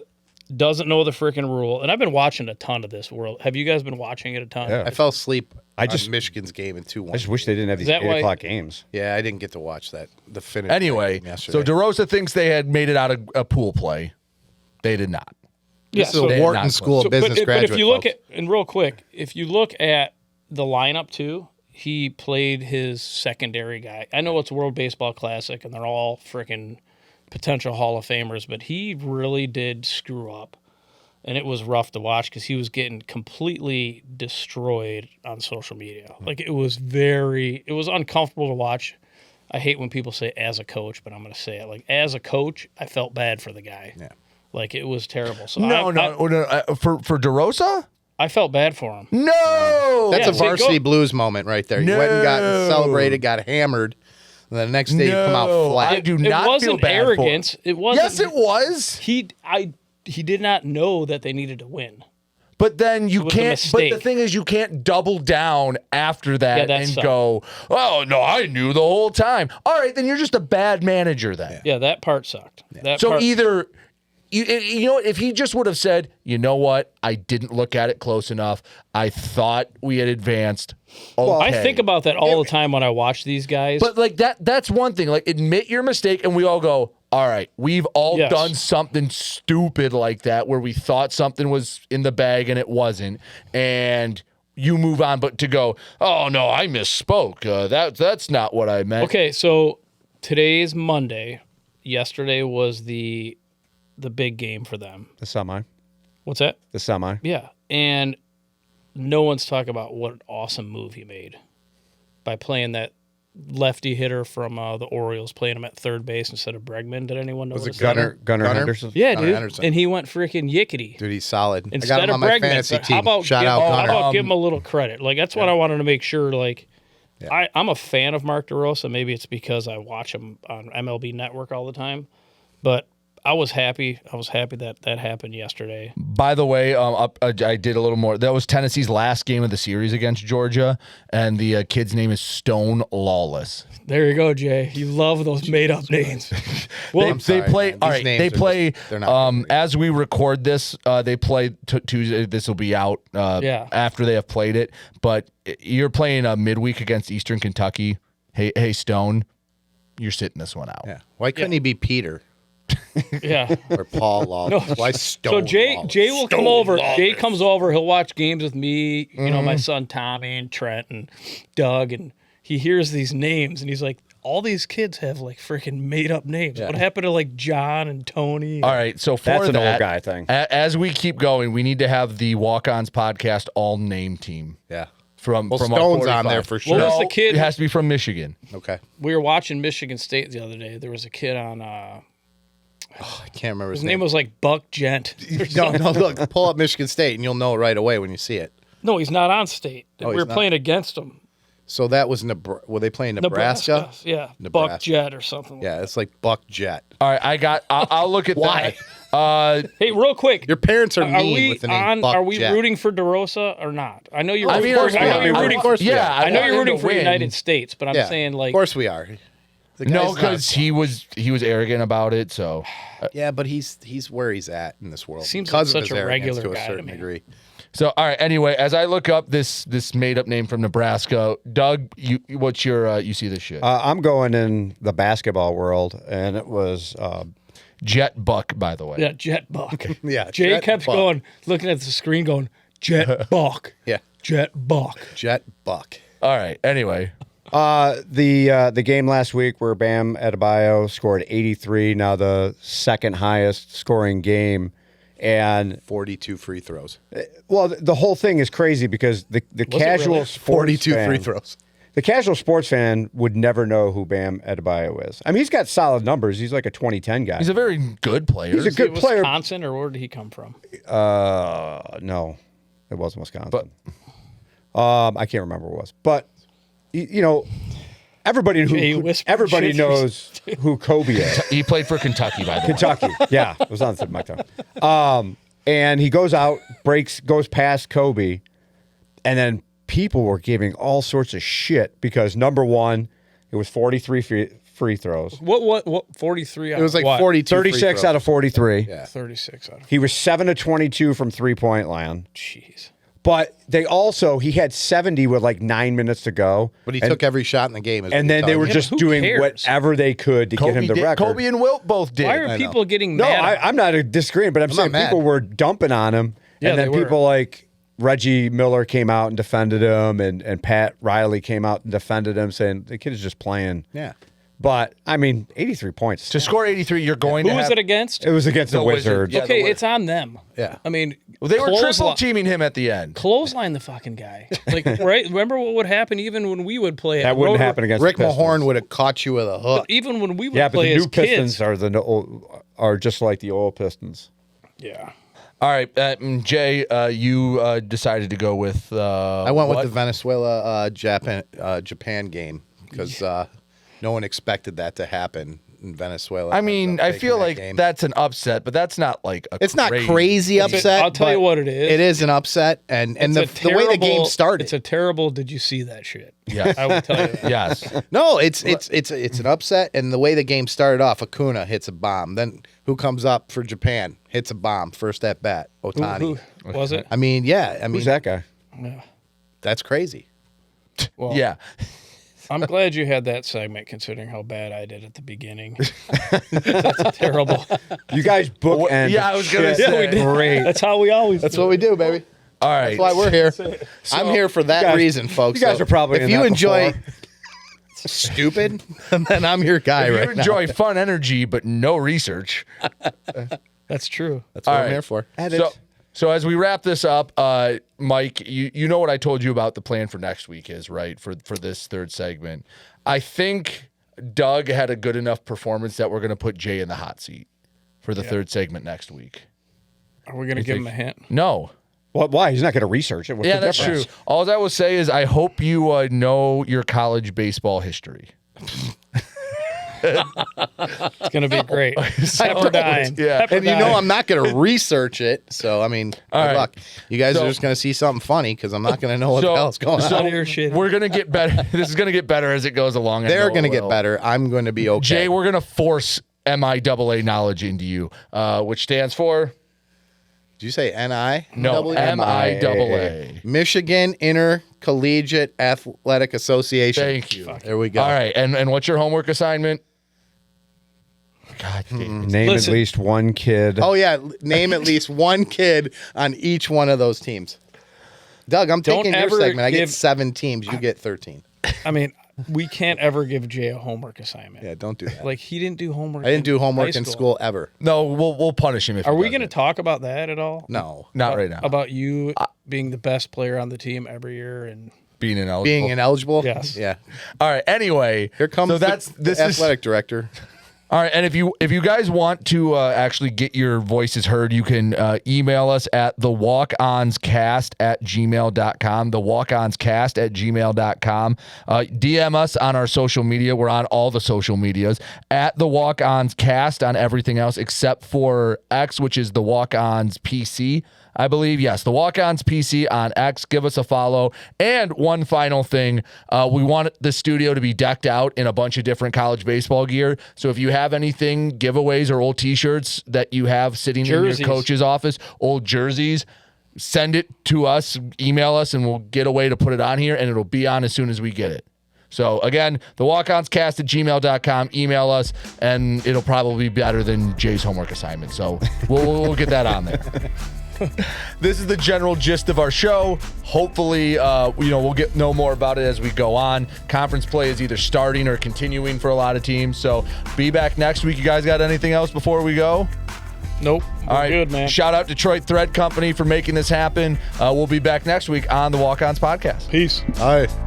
doesn't know the freaking rule, and I've been watching a ton of this world. Have you guys been watching it a ton? Yeah. I fell asleep on just- Michigan's game in 2-1. I just wish they didn't have these that 8 why- o'clock games. Yeah, I didn't get to watch that. The finish. Anyway, game yesterday. so DeRosa thinks they had made it out of a pool play. They did not. Yeah, this is so- a Wharton not School So, of Business but graduate. if you look folks. at, and real quick, if you look at the lineup too, he played his secondary guy. I know it's World Baseball Classic, and they're all freaking potential Hall of Famers, but he really did screw up, and it was rough to watch because he was getting completely destroyed on social media. Like it was uncomfortable to watch. I hate when people say as a coach, but I'm going to say it. Like as a coach, I felt bad for the guy. Yeah. Like it was terrible. So No, for DeRosa? I felt bad for him. No. That's Yeah, a see, varsity blues moment right there. You went and got No. celebrated, got hammered, and the next day you come out No, flat. I do It not feel wasn't bad for arrogance. It wasn't. Yes, it was. He did not know that they needed to win. But then you was a can't. But the mistake. thing is, you can't double down after that, Yeah, that and sucked. go, "Oh no, I knew the whole time." All right, then you're just a bad manager. Then. Yeah, that part sucked. That So part, either you know, if he just would have said, "You know what? I didn't look at it close enough. I thought we had advanced." Okay. I think about that all the time when I watch these guys. But like that's one thing. Like, admit your mistake, and we all go, all right, we've all Yes. done something stupid like that where we thought something was in the bag and it wasn't, and you move on. But to go, oh no, I misspoke. That's not what I meant. okay, so today's Monday. Yesterday was the big game for them. The semi. What's that? The semi. Yeah, and no one's talking about what an awesome move he made by playing that lefty hitter from the Orioles, playing him at third base instead of Bregman. Did anyone notice it that? Gunnar Henderson. Yeah, Gunnar dude. Henderson. And he went freaking yickety. Dude, he's solid. I Instead got him of on my Bregman. fantasy So team. how about Shout out how Gunnar. about give him a little credit? Like that's what I wanted to make sure. Like I'm a fan of Mark DeRosa. Maybe it's because I watch him on MLB Network all the time, but I was happy. I was happy that happened yesterday. By the way, I did a little more. That was Tennessee's last game of the series against Georgia, and the kid's name is Stone Lawless. There you go, Jay. You love those made up names. Well, I'm sorry, they play. man. All These right, names they are play. just- they're not good. As we record this, they play Tuesday. This will be out. After they have played it. But you're playing midweek against Eastern Kentucky. Hey, Stone, you're sitting this one out. Yeah. Why couldn't he be Peter? Yeah. Or Paul Lawless. Why So Stone Jay Lawless? will come over. Jay comes over. He'll watch games with me. You know, my son Tommy and Trent and Doug, and he hears these names and he's like, all these kids have like freaking made up names. What happened to like John and Tony? All right, so for That's an that, old guy thing. As we keep going, we need to have the Walk-Ons podcast all name team. Yeah. From Well, our Stone's 45. on there for What sure. was the No, kid? It has to be from Michigan. Okay. We were watching Michigan State the other day. There was a kid on. I can't remember His name was like Buck Gent. No, look, pull up Michigan State and you'll know right away when you see it. No, he's not on State. Oh, we he's were not? playing against him. So that was were they playing Nebraska? Yeah, Buck Nebraska. Jet or something. Yeah, it's like Buck Jet. All right, I'll look at Why? that. Hey, real quick. Your parents are Are mean we with the name on? Buck Are we Jet. rooting for DeRosa or not? I know you're. I Rooting mean, for, of I know course you're we are. rooting Of course we yeah, are. I know want you're him rooting to for win. United States, but I'm Yeah, saying like of course we are. The No, guy's not- because he was arrogant about it. So Yeah, but he's where he's at in this world. Seems because like of such his a arrogance regular to a guy to certain me. degree. So, all right. Anyway, as I look up this made up name from Nebraska, Doug, what's your you see this shit? I'm going in the basketball world, and it was Jet Buck, by the way. yeah, Jet Buck. Yeah, Jay Jet kept Buck. going, looking at the screen, going Jet Buck. Yeah, Jet Buck. Jet Buck. All right. Anyway, the game last week where Bam Adebayo scored 83, now the second highest scoring game, and 42 free throws. well, the whole thing is crazy because the casual really? sports 42 fan, free throws. The casual sports fan would never know who Bam Adebayo is. I mean, he's got solid numbers. He's like a 2010 guy. he's a very good player. He's a good player. Wisconsin, or where did he come from? No, it wasn't Wisconsin. I can't remember what it was. But you know, everybody Jay who whispered everybody shit. knows who Kobe is. He played for Kentucky, by the way. Kentucky. Yeah, it was on the tip of my tongue. And he goes out, goes past Kobe, and then people were giving all sorts of shit because number one, it was 43 free throws. What 43 It was like what? 42 free 36 throws. out of 43. Yeah. 36 out of He was 7 of 22 from 3-point land. jeez. But he had 70 with like 9 minutes to go. But he and, took every shot in the game. is and what then you're they were telling me. just who doing cares? whatever they could to get him the record. Kobe and Wilt both did. Why are I people getting No, mad? I'm not disagreeing, but I'm saying not mad. people were dumping on him. Yeah, and then they were. people like Reggie Miller came out and defended him, and Pat Riley came out and defended him, saying the kid is just playing. Yeah. But, I mean, 83 points. To score 83, you're going Who to was have... it against? It was against the The Wizards. Wizards. Yeah, Okay, the it's on them. Yeah. I mean, Well, they were triple clothesline- teaming him at the end. Clothesline the fucking guy. Like, right? Remember what would happen even when we would play? That at wouldn't Rotor- happen against Rick the Pistons. Mahorn would have caught you with a hook. Even when we would Yeah, but play the as new Pistons kids. are just like the old Pistons. Yeah. All right, Jay, you decided to go with... I went what? with the Venezuela Japan game because no one expected that to happen in Venezuela. I mean, ends up I taking feel that like game. that's an upset, but that's not like a It's not crazy- crazy upset. I'll tell you but what it is. It is an upset, and the way the game started. It's a terrible. Did you see that shit? Yes. I will tell you. That. Yes. No, it's an upset, and the way the game started off, Acuna hits a bomb. Then who comes up for Japan? Hits a bomb. First at bat, Otani. Who was it? I mean, yeah. I mean, Who's that guy? that's crazy. Well, Yeah. I'm glad you had that segment, considering how bad I did at the beginning. That's terrible. You guys bookend. Yeah, I was gonna shit. say. we did. Great. That's how we always. That's do what we do, baby. All right. That's why we're here. I'm here for that guys- reason, folks. you guys So are probably if in you that enjoy before. stupid, then I'm your guy If right you now. enjoy fun energy but no research. That's true. That's what All I'm right. here for. So as we wrap this up, Mike, you know what I told you about the plan for next week is, right? For this third segment. I think Doug had a good enough performance that we're going to put Jay in the hot seat for the third segment next week. Are we going to give him a hint? No. What? Why? He's not going to research it. What's Yeah, the that's difference? true. All I will say is I hope you know your college baseball history. It's going to be great. Pepperdine. Yeah. And you know I'm not going to research it, so I mean, good right. luck. You guys So- are just going to see something funny because I'm not going to know what the hell's going on. None of your shit. We're going to get better. This is going to get better as it goes along. I They're know going to it get will. better. I'm going to be okay. Jay, we're going to force MIAA knowledge into you, which stands for? Did you say NI? No, MIAA. Michigan Intercollegiate Athletic Association. Thank you. There we go. All right, and what's your homework assignment? God damn it. Name Listen. at least one kid. Oh yeah, name at least one kid on each one of those teams. Doug, I'm Don't taking your ever segment. I get give- 7 teams. You get 13. I mean, we can't ever give Jay a homework assignment. Yeah, don't do that. Like, he didn't do homework. I didn't do homework high in school ever. No, we'll punish him if Are he we does going to it. talk about that at all? No. Not right now. About you being the best player on the team every year and being ineligible. Being ineligible? Yes. Yeah. All right. Anyway, Here comes so the athletic director. All right, and if you guys want to actually get your voices heard, you can email us at thewalkonscast@gmail.com, thewalkonscast@gmail.com. DM us on our social media. We're on all the social medias at the Walk-Ons-Cast on everything else except for X, which is the Walk-Ons PC. I believe, yes, the Walk-Ons PC on X. Give us a follow. And one final thing, we want the studio to be decked out in a bunch of different college baseball gear. So if you have anything, giveaways or old T-shirts that you have sitting Jerseys. in your coach's office, old jerseys, send it to us, email us, and we'll get a way to put it on here, and it'll be on as soon as we get it. So, again, the walkonscast@gmail.com. Email us, and it'll probably be better than Jay's homework assignment. So we'll get that on there. This is the general gist of our show. Hopefully, we'll know more about it as we go on. Conference play is either starting or continuing for a lot of teams. So be back next week. You guys got anything else before we go? nope. We're All right. good, man. Shout out Detroit Thread Company for making this happen. We'll be back next week on the Walk-Ons podcast. Peace. All right.